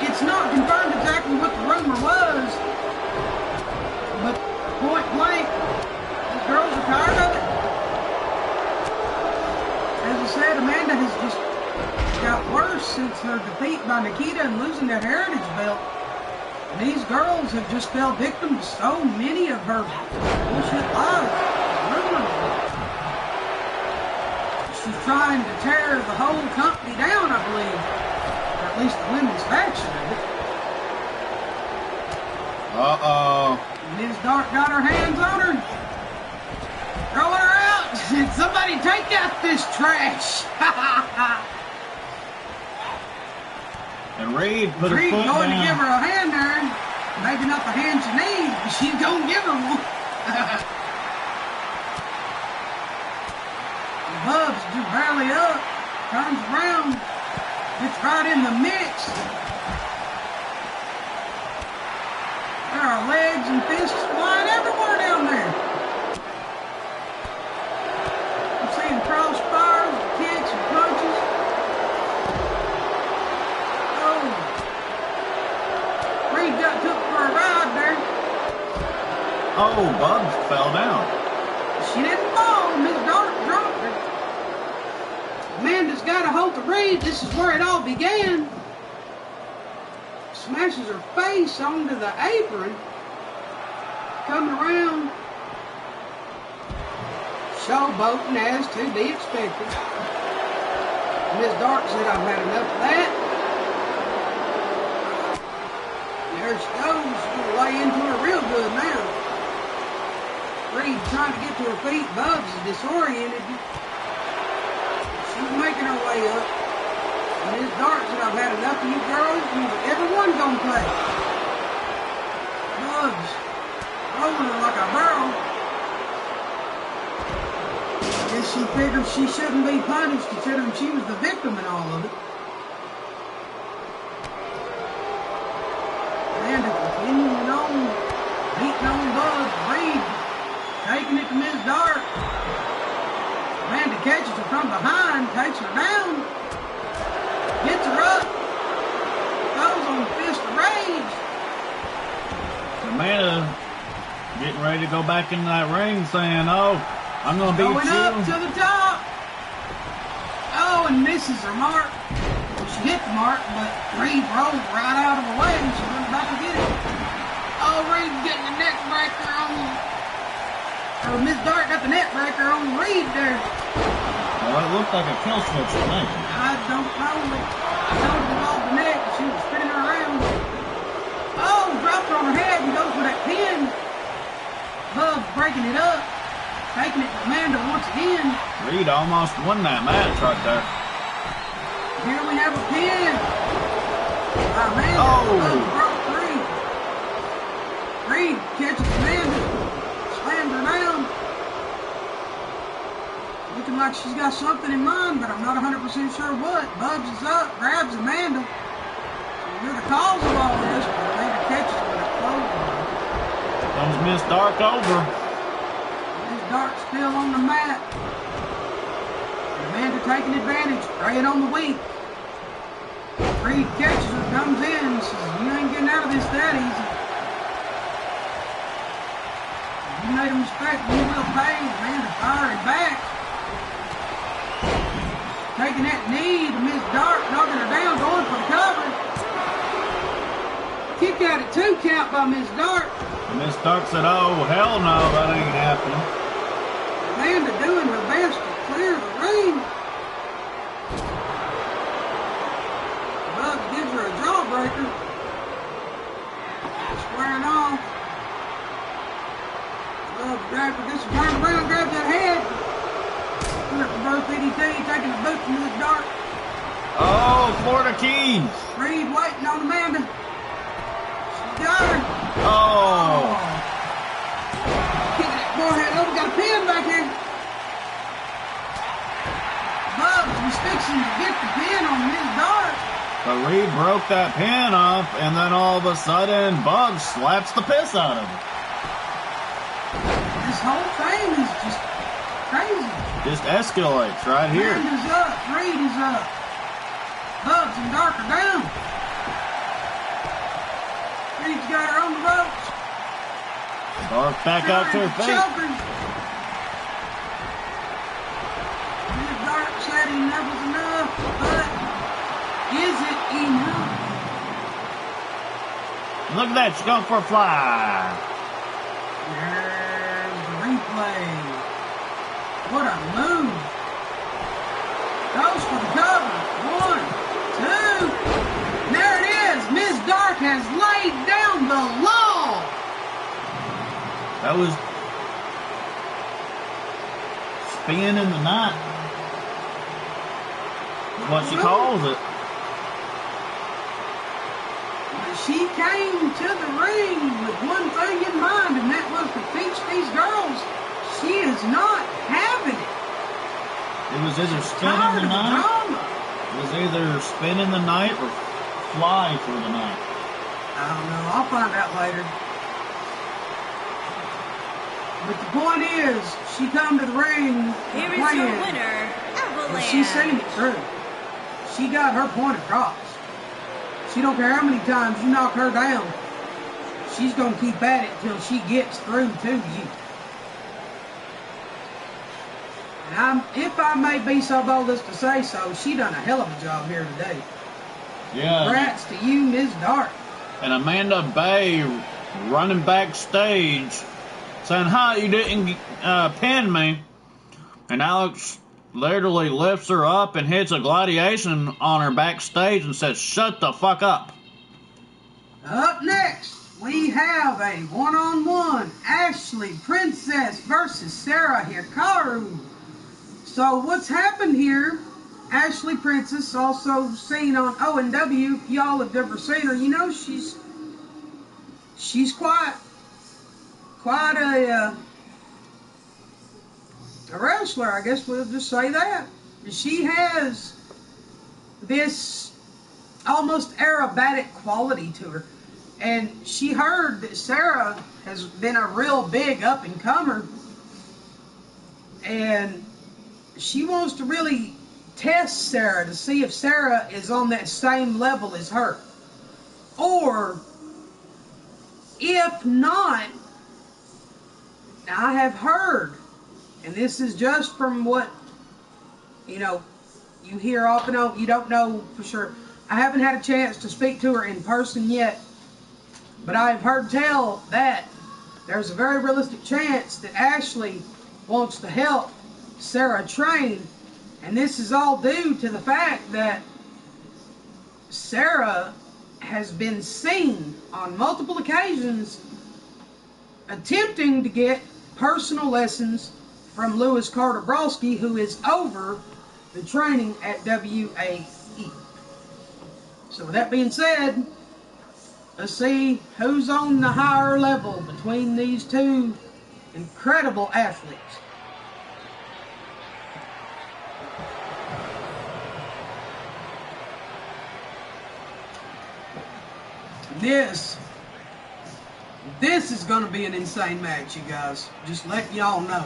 it's not confirmed exactly what the rumor was, but point blank, these girls are tired of it. As I said, Amanda has just got worse since her defeat by Nikita and losing that Heritage belt. And these girls have just fell victim to so many of her bullshit lies, rumors. She's trying to tear the whole company down, I believe. Or at least the women's faction of it. Uh-oh. Ms. Dark got her hands on her. Throwing her out. Somebody take out this trash. And Reed put her Reed foot going down. to give her a hand there. Maybe not the hand she needs, but she's going to give her one. Bubs just barely up. Turns around. Gets right in the mix. There are legs and fists flying everywhere down there. I'm seeing crossfires, kicks, and punches. Reed got took for a ride there. Oh, Bubs fell down. She didn't fall. Miss Dark dropped her. Amanda's got a hold of Reed. This is where it all began. Smashes her face onto the apron. Coming around. Showboating as to be expected. Miss Dark said, I've had enough of that. There she goes. She's going to lay into her real good now. Reed trying to get to her feet. Bubs is disoriented. She's making her way up. And Miss Dark said, I've had enough of you girls. Everyone's going to play. Bubs rolling her like a barrel. I guess she figured she shouldn't be punished considering she was the victim in all of it. waiting on Buzz. Reed taking it to Ms. Dark. Amanda catches her from behind, takes her down, gets her up, goes on the fist of rage. Amanda getting ready to go back in that ring saying, oh, I'm going to beat Going you. up to the top. Oh, and misses her mark. She hit the mark, but Reed rolled right out of the way and she went back to get it. Oh, Reed getting the neck breaker on, or Miss Dark got the neck breaker on Reed there. Well, it looked like a kill switch to me. I don't know. I know it involved the neck. She was spinning her around. Oh, dropped her on her head and goes for that pin. Bub's breaking it up. Taking it to Amanda once again. Reed almost won that match right there. Here we have a pin. Amanda. Oh. Bub broke free. Reed catches Amanda. Slams her down. Looking like she's got something in mind, but I'm not 100% sure what. Bubs is up, grabs Amanda. You're the cause of all this, but Amanda catches her with a clothesline. Comes Miss Dark over. Miss Dark still on the mat. Amanda taking advantage, preying on the weak. Reed catches her, comes in, and says, you ain't getting out of this that easy. You made a mistake, you will pay. Amanda firing back. Taking that knee to Miss Dark, knocking her down, going for the cover. Kick out at 2 count by Miss Dark. Miss Dark said, oh, hell no, that ain't happening. Amanda doing her best to clear the ring. Bubs gives her a jawbreaker. Squaring off. Bubs grabs her, gets her turned around, grabs that head. Reverse DDT, taking a boot from Miss Dark. Oh, Florida Keys. Reed waiting on Amanda. She got her. Oh. Kicking that forehead over, got a pin back here. Bubs was fixing to get the pin on Miss Dark. But Reed broke that pin up, and then all of a sudden, Bubs slaps the piss out of it. This whole thing is just crazy. Just escalates right here. Amanda's up, Reed is up. Bubs and Dark are down. Reed's got her on the ropes. Dark back out to her feet. Choker. Miss Dark said enough was enough, but is it enough? Look at that, she's going for a fly. There's the replay. What a move. Goes for the cover. 1, 2. And there it is. Miss Dark has laid down the law. That was spin in the night. That's what she calls it. She came to the ring with one thing in mind, and that was to teach these girls she is not having it. It was either spin in the night. It was either spin in the night or fly for the night. I don't know. I'll find out later. But the point is, she come to the ring. Here is your winner, Avalanche. And she's saying it true. She got her point across. She don't care how many times you knock her down. She's going to keep at it till she gets through to you. And if I may be so bold as to say so, she done a hell of a job here today. Yeah. Congrats to you, Ms. Dark. And Amanda Bay running backstage saying, hi, you didn't pin me. And Alex literally lifts her up and hits a gladiation on her backstage and says, shut the fuck up. Up next, we have a one-on-one Ashley Princess versus Sarah Hikaru. So what's happened here, Ashley Princess, also seen on O&W, if y'all have ever seen her, you know she's quite a wrestler, I guess we'll just say that. She has this almost aerobatic quality to her. And she heard that Sarah has been a real big up-and-comer, and she wants to really test Sarah to see if Sarah is on that same level as her. Or, if not, I have heard, and this is just from what, you hear off and on, you don't know for sure. I haven't had a chance to speak to her in person yet, but I've heard tell that there's a very realistic chance that Ashley wants to help Sarah train, and this is all due to the fact that Sarah has been seen on multiple occasions attempting to get personal lessons from Lewis Carter Broski, who is over the training at WAE. So with that being said, let's see who's on the higher level between these two incredible athletes. This is going to be an insane match, you guys. Just letting y'all know.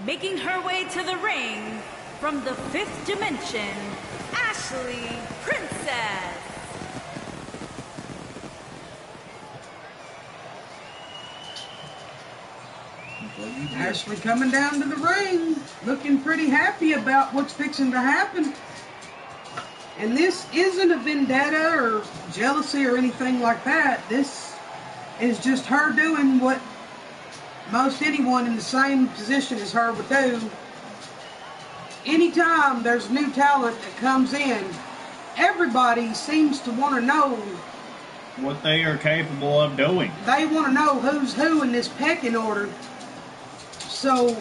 Making her way to the ring from the 5th dimension, Ashley Princess. Ashley coming down to the ring, looking pretty happy about what's fixing to happen. And this isn't a vendetta or jealousy or anything like that. This is just her doing what most anyone in the same position as her would do. Anytime there's new talent that comes in, everybody seems to want to know what they are capable of doing. They want to know who's who in this pecking order. So,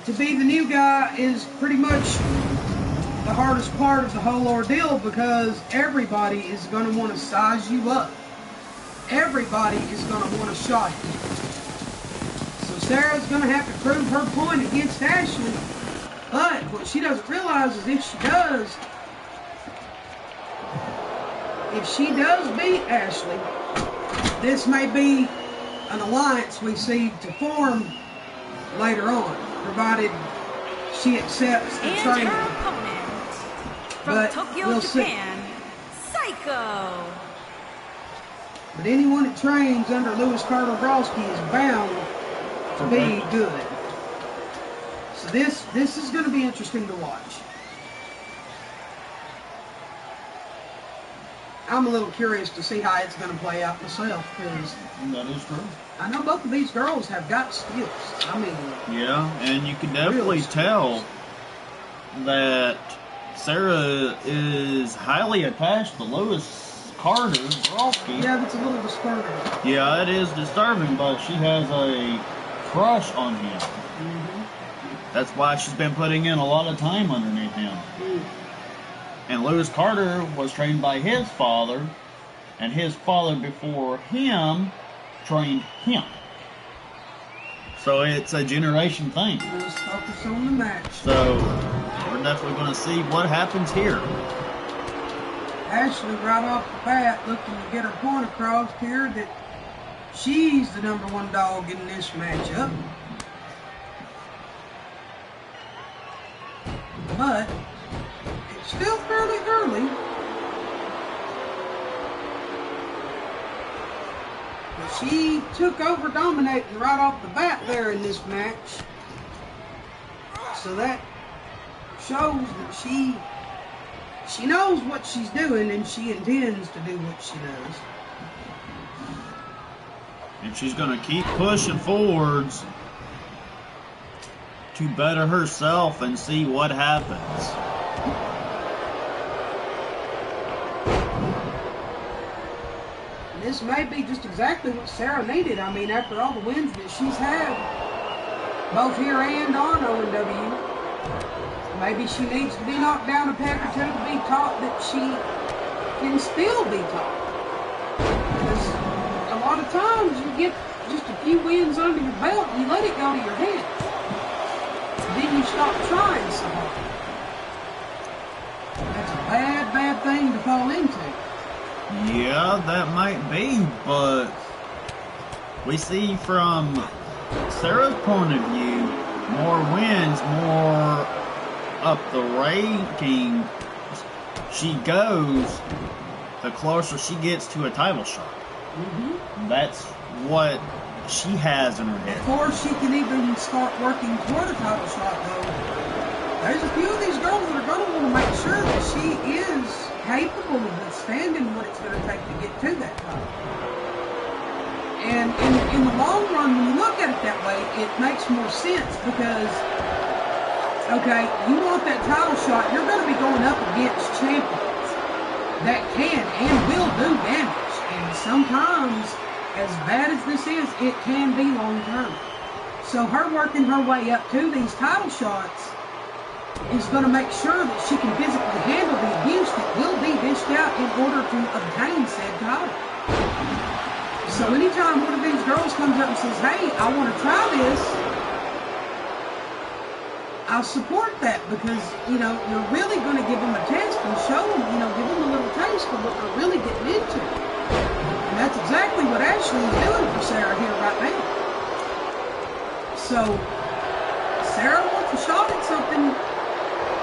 to be the new guy is pretty much the hardest part of the whole ordeal, because everybody is going to want to size you up. Everybody is going to want to shot you. So Sarah's going to have to prove her point against Ashley. But what she doesn't realize is if she does beat Ashley, this may be an alliance we see to form later on, provided she accepts the training. And her opponent from Tokyo, Japan, Psycho. But anyone that trains under Lewis Carter Broski is bound to be good. So this is going to be interesting to watch. I'm a little curious to see how it's going to play out myself, because that is true. I know both of these girls have got skills. I mean, yeah, and you can definitely tell that Sarah is highly attached to Lewis Carter Broski. Yeah, that's a little disturbing. Yeah, it is disturbing, but she has a crush on him. Mm-hmm. That's why she's been putting in a lot of time underneath him. Mm. And Lewis Carter was trained by his father, and his father before him trained him. So it's a generation thing. Let's focus on the match. So we're definitely going to see what happens here. Ashley, right off the bat, looking to get her point across here that she's the #1 dog in this matchup. But it's still fairly early. But she took over dominating right off the bat there in this match. So that shows that she knows what she's doing, and she intends to do what she does. And she's going to keep pushing forwards to better herself and see what happens. This may be just exactly what Sarah needed. I mean, after all the wins that she's had, both here and on ONW, maybe she needs to be knocked down a peg or two to be taught that she can still be taught. Because a lot of times you get just a few wins under your belt, you let it go to your head. Then you stop trying so hard. That's a bad, bad thing to fall into. Yeah, that might be, but we see from Sarah's point of view, more wins, more up the ranking she goes, the closer she gets to a title shot. Mm-hmm. That's what she has in her head. Before she can even start working toward a title shot, though, there's a few of these girls that are going to want to make sure that she is capable of withstanding what it's going to take to get to that title. And in the long run, when you look at it that way, it makes more sense because, okay, you want that title shot, you're going to be going up against champions that can and will do damage. And sometimes, as bad as this is, it can be long term. So her working her way up to these title shots is going to make sure that she can physically handle the abuse that will be dished out in order to obtain said title. So anytime one of these girls comes up and says, hey, I want to try this, I support that because, you know, you're really going to give them a test and show them, you know, give them a little taste of what they're really getting into. And that's exactly what Ashley is doing for Sarah here right now. So, Sarah wants a shot at something.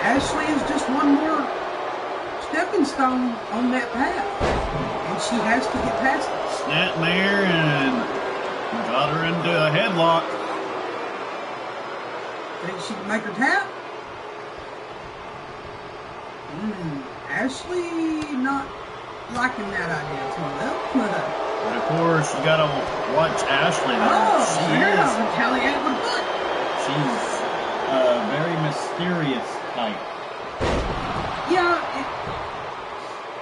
Ashley is just one more stepping stone on that path. And she has to get past it. Snapmare and got her into a headlock. Think she can make her tap? Ashley not liking that idea too well. But of course, you gotta watch Ashley. Sarah retaliated with a foot. She's a very mysterious type. Yeah,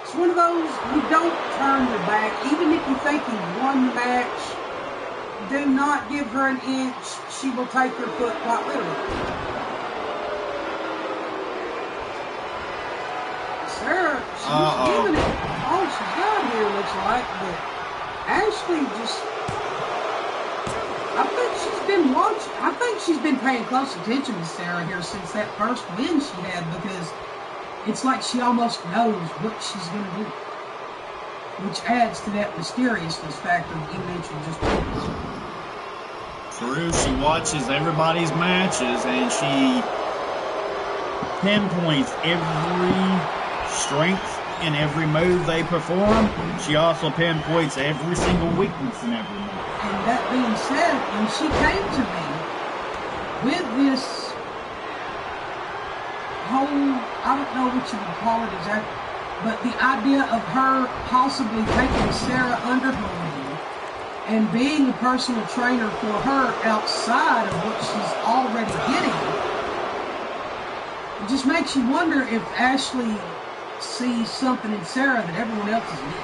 it's one of those, you don't turn your back. Even if you think you've won the match, do not give her an inch. She will take your foot quite literally. Sarah, she's giving it all she's got here, looks like, but Ashley just, I think she's been paying close attention to Sarah here since that first win she had, because it's like she almost knows what she's going to do, which adds to that mysteriousness factor that you mentioned just previously. True, she watches everybody's matches and she pinpoints every strength in every move they perform. She also pinpoints every single weakness in every move. And that being said, when she came to me with this whole, I don't know what you would call it exactly, but the idea of her possibly taking Sarah under her wing and being a personal trainer for her outside of what she's already getting, it just makes you wonder if Ashley sees something in Sarah that everyone else is missing.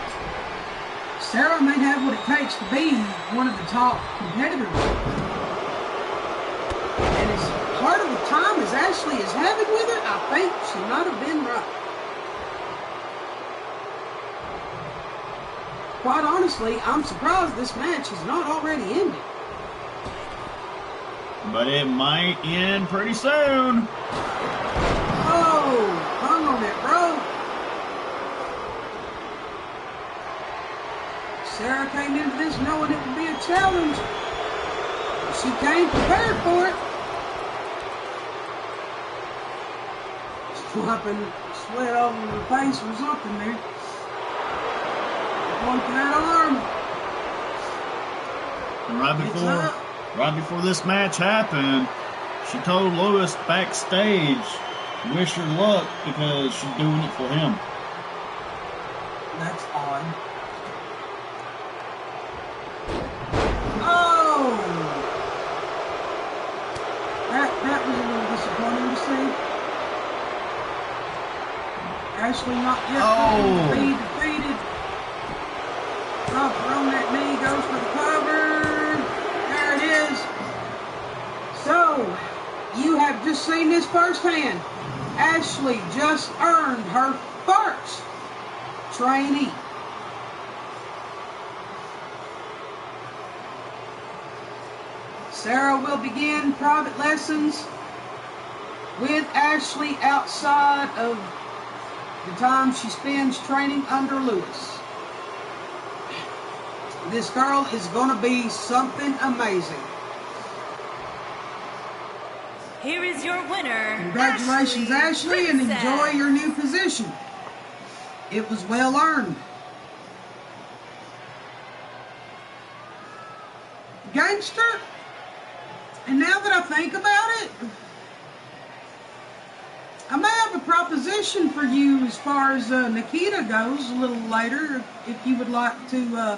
Sarah may have what it takes to be one of the top competitors. And as hard of a time as Ashley is having with it, I think she might have been right. Quite honestly, I'm surprised this match is not already ended. But it might end pretty soon. Oh, hung on it, bro. Sarah came into this knowing it would be a challenge. She came prepared for it. Wiping sweat over her face or something there. One to that arm. And right before this match happened, she told Lewis backstage, wish her luck because she's doing it for him. That's odd. Oh! That was a little disappointing to see. Ashley not yet to be defeated. Drops her on that knee, goes for the cover. There it is. So, you have just seen this firsthand. Ashley just earned her first trainee. Sarah will begin private lessons with Ashley outside of the time she spends training under Lewis. This girl is going to be something amazing. Here is your winner. Congratulations, Ashley, and enjoy your new position. It was well earned. Gangster, and now that I think about it, I may have a proposition for you as far as Nikita goes a little later, if you would like to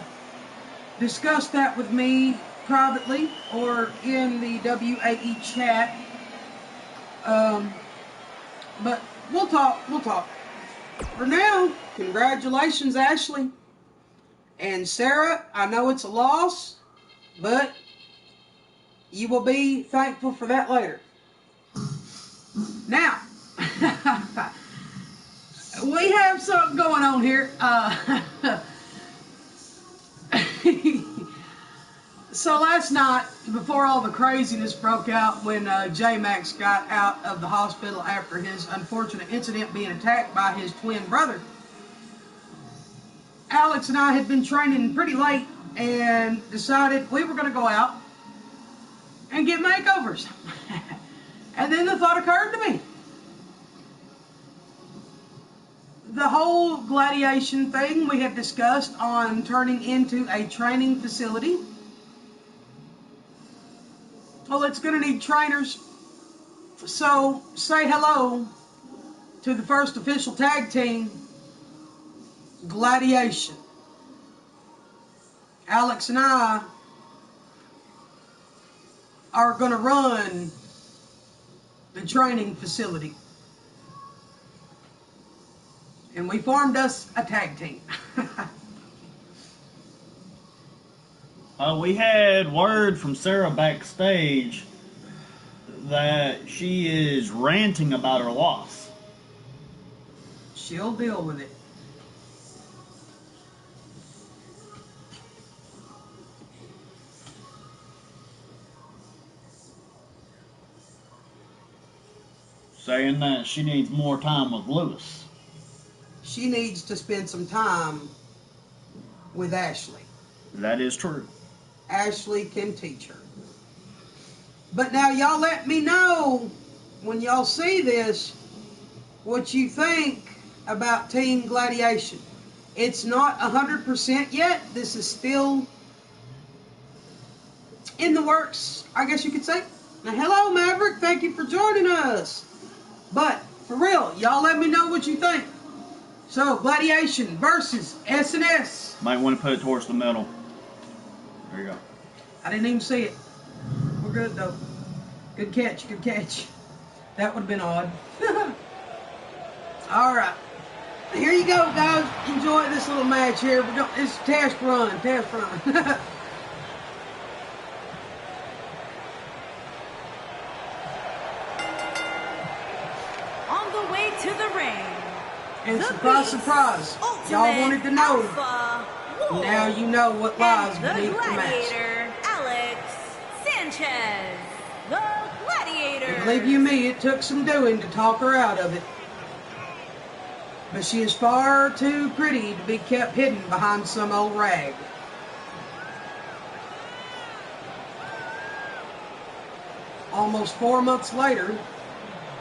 discuss that with me privately or in the WAE chat. But we'll talk. For now, congratulations, Ashley. And Sarah, I know it's a loss, but you will be thankful for that later. Now, we have something going on here. So last night, before all the craziness broke out when J-Max got out of the hospital after his unfortunate incident being attacked by his twin brother, Alex and I had been training pretty late and decided we were going to go out and get makeovers. And then the thought occurred to me. The whole gladiation thing we had discussed on turning into a training facility. Well, it's going to need trainers. So say hello to the first official tag team, Gladiation. Alex and I are going to run the training facility. And we formed us a tag team. We had word from Sarah backstage that she is ranting about her loss. She'll deal with it. Saying that she needs more time with Lewis. She needs to spend some time with Ashley. That is true. Ashley can teach her. But now y'all let me know when y'all see this what you think about Team Gladiation. It's not 100% yet. This is still in the works, I guess you could say. Now, hello, Maverick. Thank you for joining us. But for real, y'all let me know what you think. So, Gladiation versus S&S. Might want to put it towards the middle. There you go. I didn't even see it. We're good, though. Good catch, good catch. That would have been odd. All right. Here you go, guys. Enjoy this little match here. It's test run. On the way to the ring. And the surprise, Beast, surprise. Y'all wanted to know. Alpha Wolf, Now you know what lies and beneath the the mask. Gladiator, Alex Sanchez. The Gladiator. And believe you me, it took some doing to talk her out of it. But she is far too pretty to be kept hidden behind some old rag. Almost 4 months later,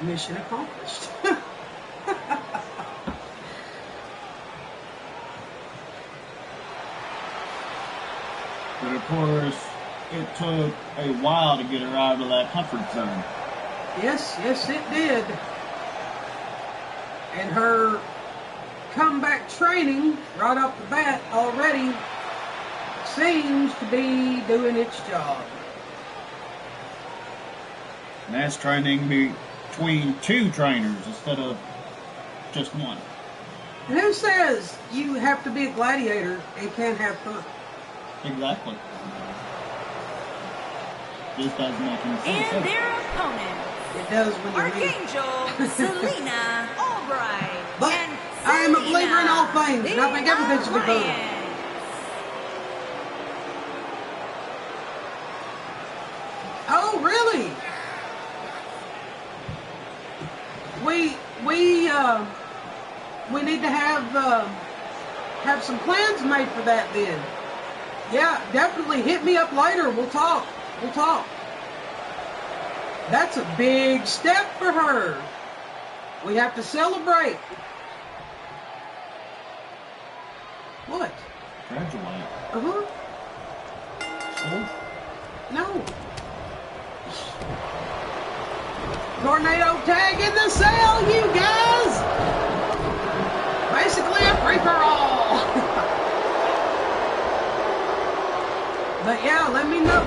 mission accomplished. But of course, it took a while to get her out of that comfort zone. Yes, it did. And her comeback training, right off the bat, already seems to be doing its job. And that's training between two trainers instead of just one. And who says you have to be a gladiator and can't have fun? Exactly. Just doesn't make any sense. And their opponent, It does when you leave. Archangel Selena Albright. But and I am a Selena, believer in all things, and I think the everything should be fun. Alliance. we need to have some plans made for that then. Yeah, definitely hit me up later. We'll talk. We'll talk. That's a big step for her. We have to celebrate. What? Graduate. Uh-huh. So? No. Tornado tag in the cell, you guys! Basically a free-for-all. But yeah, let me know.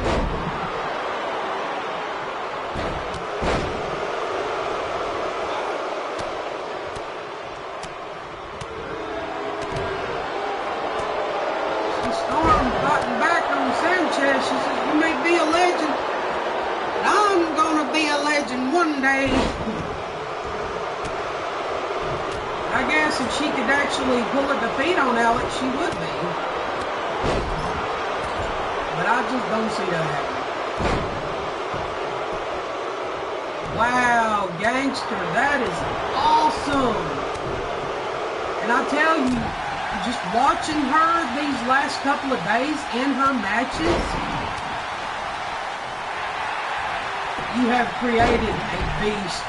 Storm fighting back on Sanchez. She says, you may be a legend, but I'm gonna be a legend one day. I guess if she could actually pull a defeat on Alex, she would be. But I just don't see that happening. Wow, gangster, that is awesome. And I tell you, just watching her these last couple of days in her matches, you have created a beast.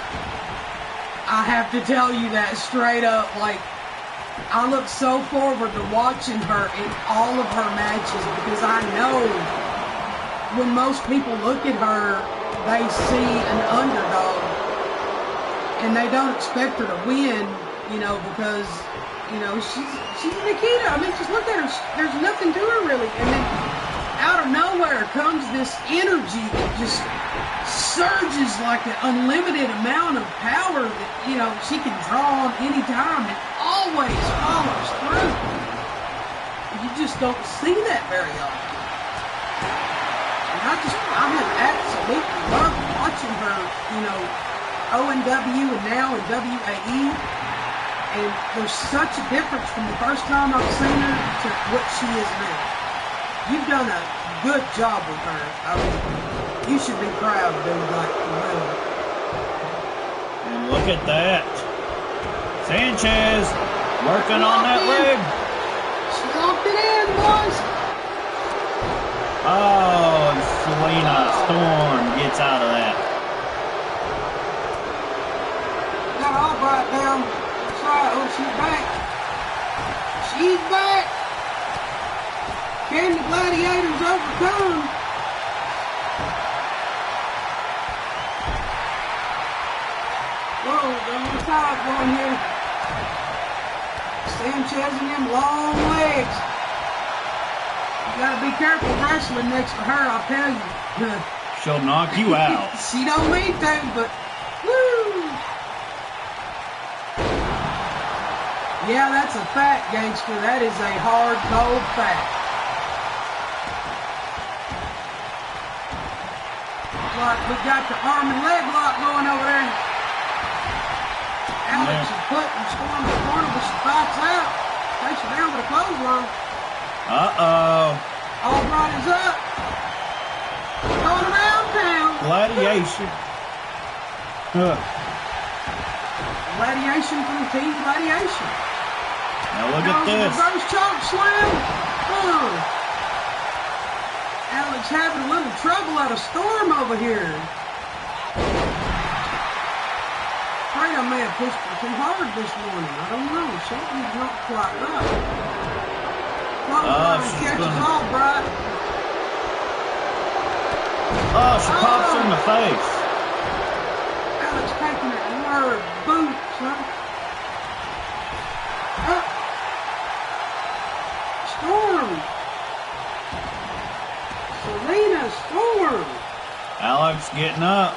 I have to tell you that straight up. Like, I look so forward to watching her in all of her matches because I know when most people look at her, they see an underdog and they don't expect her to win, you know, because, you know, she's Nikita. I mean, just look at her. There's nothing to her really. And then out of nowhere comes this energy that just surges like an unlimited amount of power that, you know, she can draw on any time and always follows through. You just don't see that very often. And I have absolutely loved watching her, you know, ONW and now in WAE. And there's such a difference from the first time I've seen her to what she is now. You've done a good job with her. I mean, you should be proud, dude, like, really. And look at that. Sanchez working on that rig. She locked it in, boys. Oh, and Selena Storm gets out of that. Got Albright down. That's right. Oh, she's back. She's back. Can the Gladiators overcome? Whoa, they're on the side going here. Sanchez and them long legs. You gotta be careful wrestling next to her, I'll tell you. She'll knock you out. She don't mean to, but woo! Yeah, that's a fact, gangster. That is a hard, cold fact. Like we got the arm and leg lock going over there. Alex is putting Storm in the corner, but she fights out. Takes her down with a clothesline. Uh-oh. Albright is up. Going around town. Gladiation. Gladiation from Team Gladiation. Now look at this. Reverse choke slam. Alex having a little trouble out of Storm over here. Afraid I may have pushed her too hard this morning. I don't know. Something's not quite right. Catches Albright. Oh, she pops her in the face. Alex taking it in her boots, huh? Storm. Selena Storm. Alex getting up.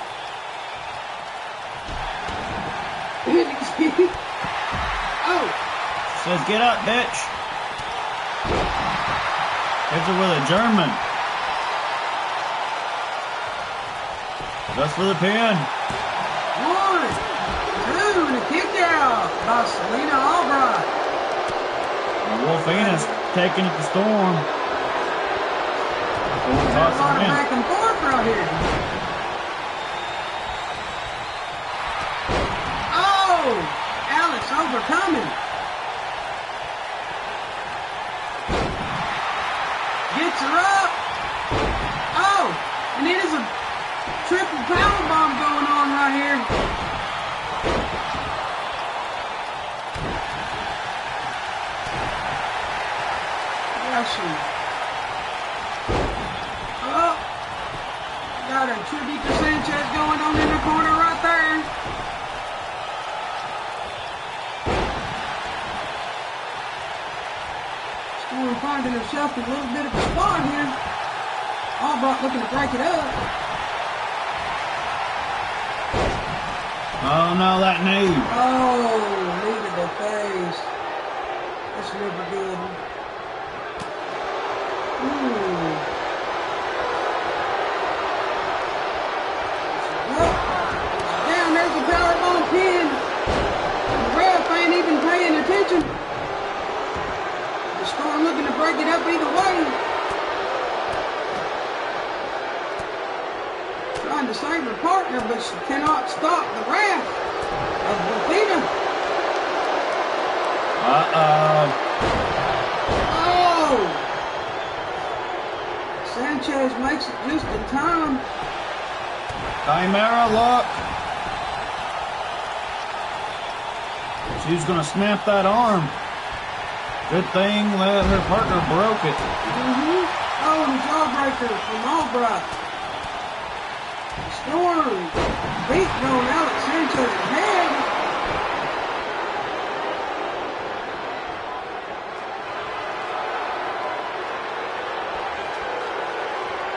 Oh. Says, get up, bitch. Hits her with a German. Just for the pin. 1, 2, and a kick out by Selena Albright. And Wolfina's taking it to Storm. There's a lot of back and forth right here. Oh! Alex overcoming. Ashley. Oh, got a tribute to Sanchez going on in the corner right there. Storm finding herself in a little bit of a spot here. Albright looking to break it up. Oh no, that knee. Oh, knee to the face. That's never good. Ooh. Well, down there's a powerbomb pin. The ref ain't even paying attention. The Storm looking to break it up either way. Trying to save her partner, but she cannot stop the wrath of Wolfina. Oh! Sanchez makes it just in time. Chimera, look. She's gonna snap that arm. Good thing that her partner broke it. Oh, and jawbreaker from Albright. Storm beating on Alex Sanchez's head.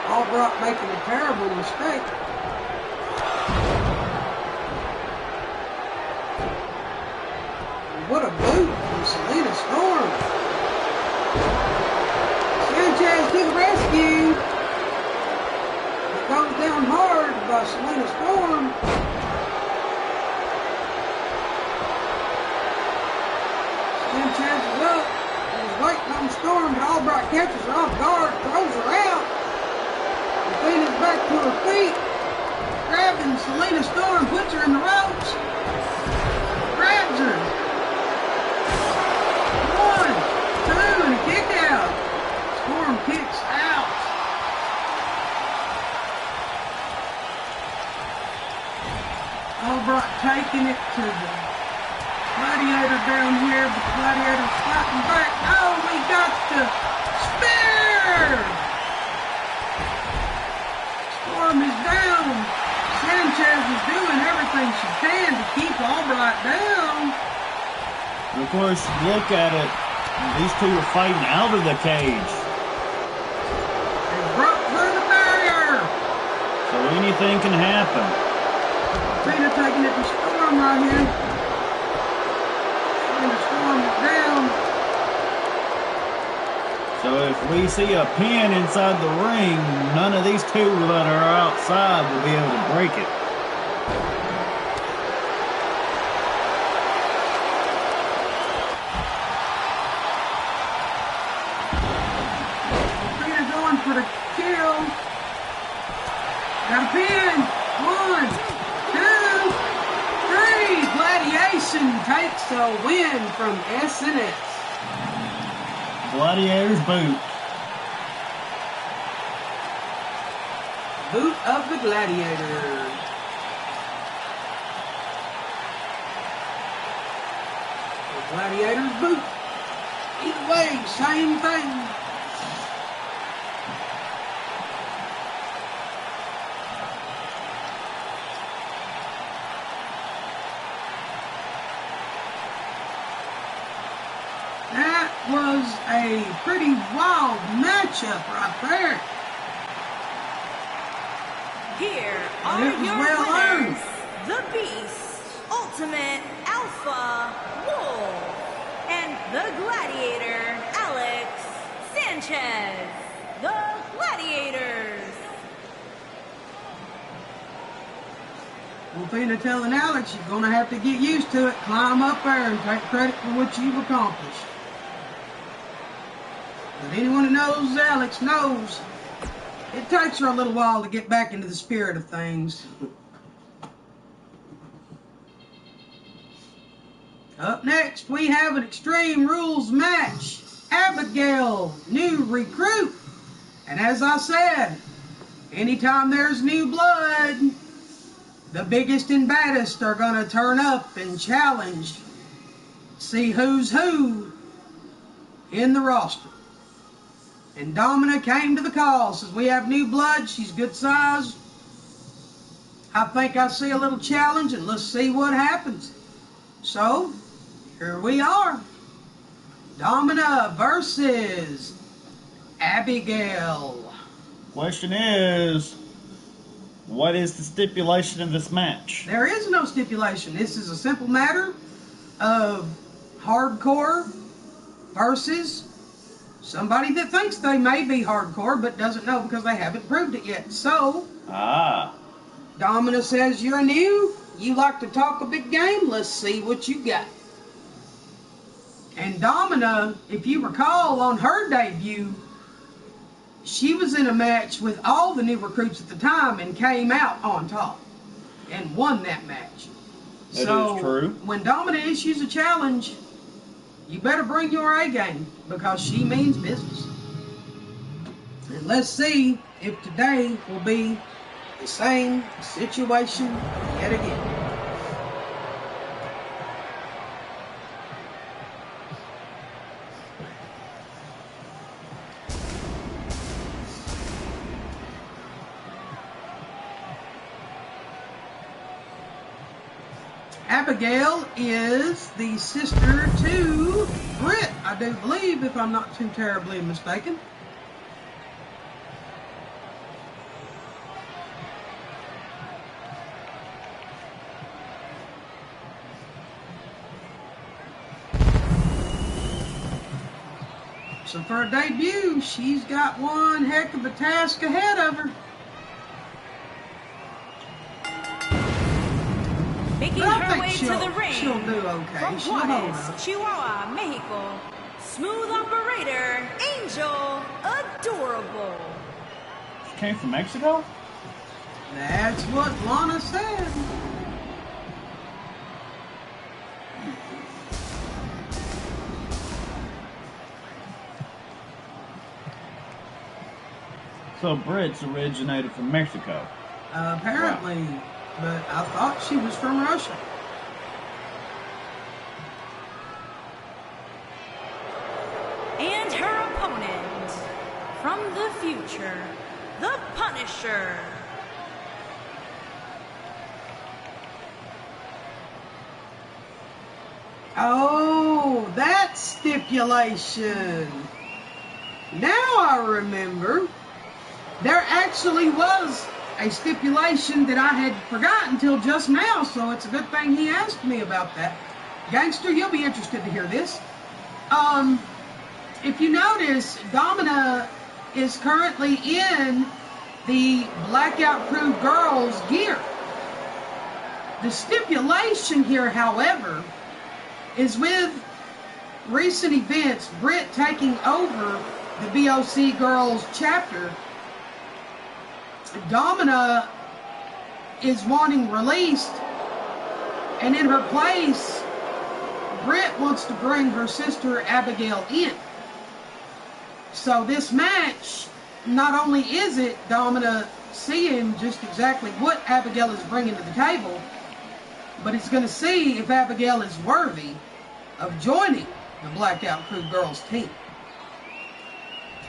Albright making a terrible mistake. What a boot from Selena Storm. Sanchez to the rescue. It goes down hard by Selena Storm. Sanchez is up. He's waiting on Storm, but Albright catches her off guard, throws her out. Athena's back to her feet. Grabbing Selena Storm, puts her in the ropes. Grabs her. 1, 2, and a kick out. Storm kicks out. Albright taking it to the Gladiator down here, but the Gladiator's fighting back. Oh, we got the spear! Storm is down. Sanchez is doing everything she can to keep Albright down. Of course, look at it. These two are fighting out of the cage. They broke through the barrier. So anything can happen. Athena taking it to Storm right here. And the Storm is down. So if we see a pin inside the ring, none of these two that are outside will be able to break it. Athena going for the kill. Got a pin. 1, 2, 3. Gladiation takes a win from SNS. Gladiator's boot. Boot of the Gladiator. The Gladiator's boot. Either way, same thing. That was a pretty wild matchup right there. Here And are it was your well winners, earned. the Beast, Ultimate Alpha Wolf, and the Gladiator, Alex Sanchez. The Gladiators. Wolfina telling Alex, you're going to have to get used to it, climb up there and take credit for what you've accomplished. But anyone that knows Alex knows it takes her a little while to get back into the spirit of things. Up next, we have an Extreme Rules match. Abigail, new recruit. And as I said, anytime there's new blood, the biggest and baddest are going to turn up and challenge. See who's who in the roster. And Domina came to the call. Says, we have new blood. She's good size. I think I see a little challenge, and let's see what happens. So, here we are. Domina versus Abigail. Question is, what is the stipulation of this match? There is no stipulation. This is a simple matter of hardcore versus somebody that thinks they may be hardcore but doesn't know because they haven't proved it yet. So, Domina says, you're new, you like to talk a big game, let's see what you got. And Domina, if you recall, on her debut, she was in a match with all the new recruits at the time and came out on top and won that match. That is true. When Domina issues a challenge, you better bring your A game because she means business. And let's see if today will be the same situation yet again. Abigail is the sister to Britt, I do believe, if I'm not too terribly mistaken. So for a debut, she's got one heck of a task ahead of her. Making her way to the ring she'll do okay. from She'll hold Juarez, up. Chihuahua, Mexico. Smooth operator, Angel Adorable. She came from Mexico? That's what Lana said. So Brit's originated from Mexico. Apparently, wow. But I thought she was from Russia. And her opponent, from the future, the Punisher. Oh, that stipulation. Now I remember. There actually was a stipulation that I had forgotten until just now, so it's a good thing he asked me about that. Gangster, you'll be interested to hear this. If you notice, Domina is currently in the Blackout Crew girls gear. The stipulation here, however, is with recent events, Britt taking over the BOC girls chapter, Domina is wanting released, and in her place, Britt wants to bring her sister Abigail in. So this match, not only is it Domina seeing just exactly what Abigail is bringing to the table, but it's going to see if Abigail is worthy of joining the Blackout Crew girls team.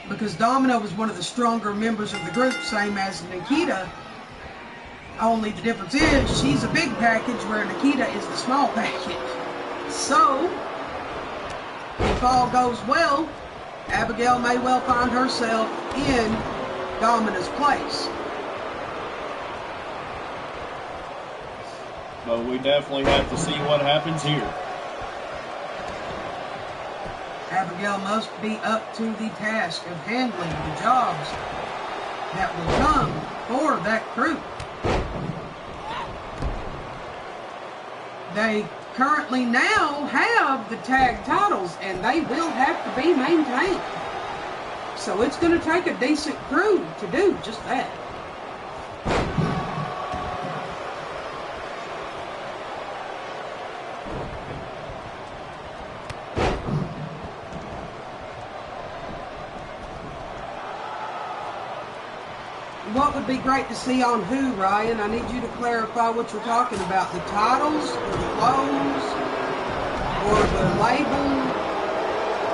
Because Domina was one of the stronger members of the group, same as Nikita. Only the difference is she's a big package where Nikita is the small package. So, if all goes well, Abigail may well find herself in Domina's place. But we definitely have to see what happens here. Abigail must be up to the task of handling the jobs that will come for that crew. They currently now have the tag titles, and they will have to be maintained. So it's going to take a decent crew to do just that. What would be great to see on who, Ryan? I need you to clarify what you're talking about. The titles, or the clothes, or the label?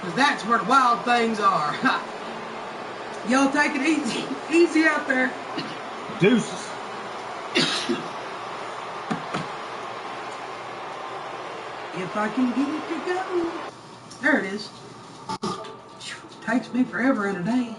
Because that's where the wild things are. Y'all take it easy. Easy out there. Deuces. If I can get it to go. There it is. Takes me forever in a day.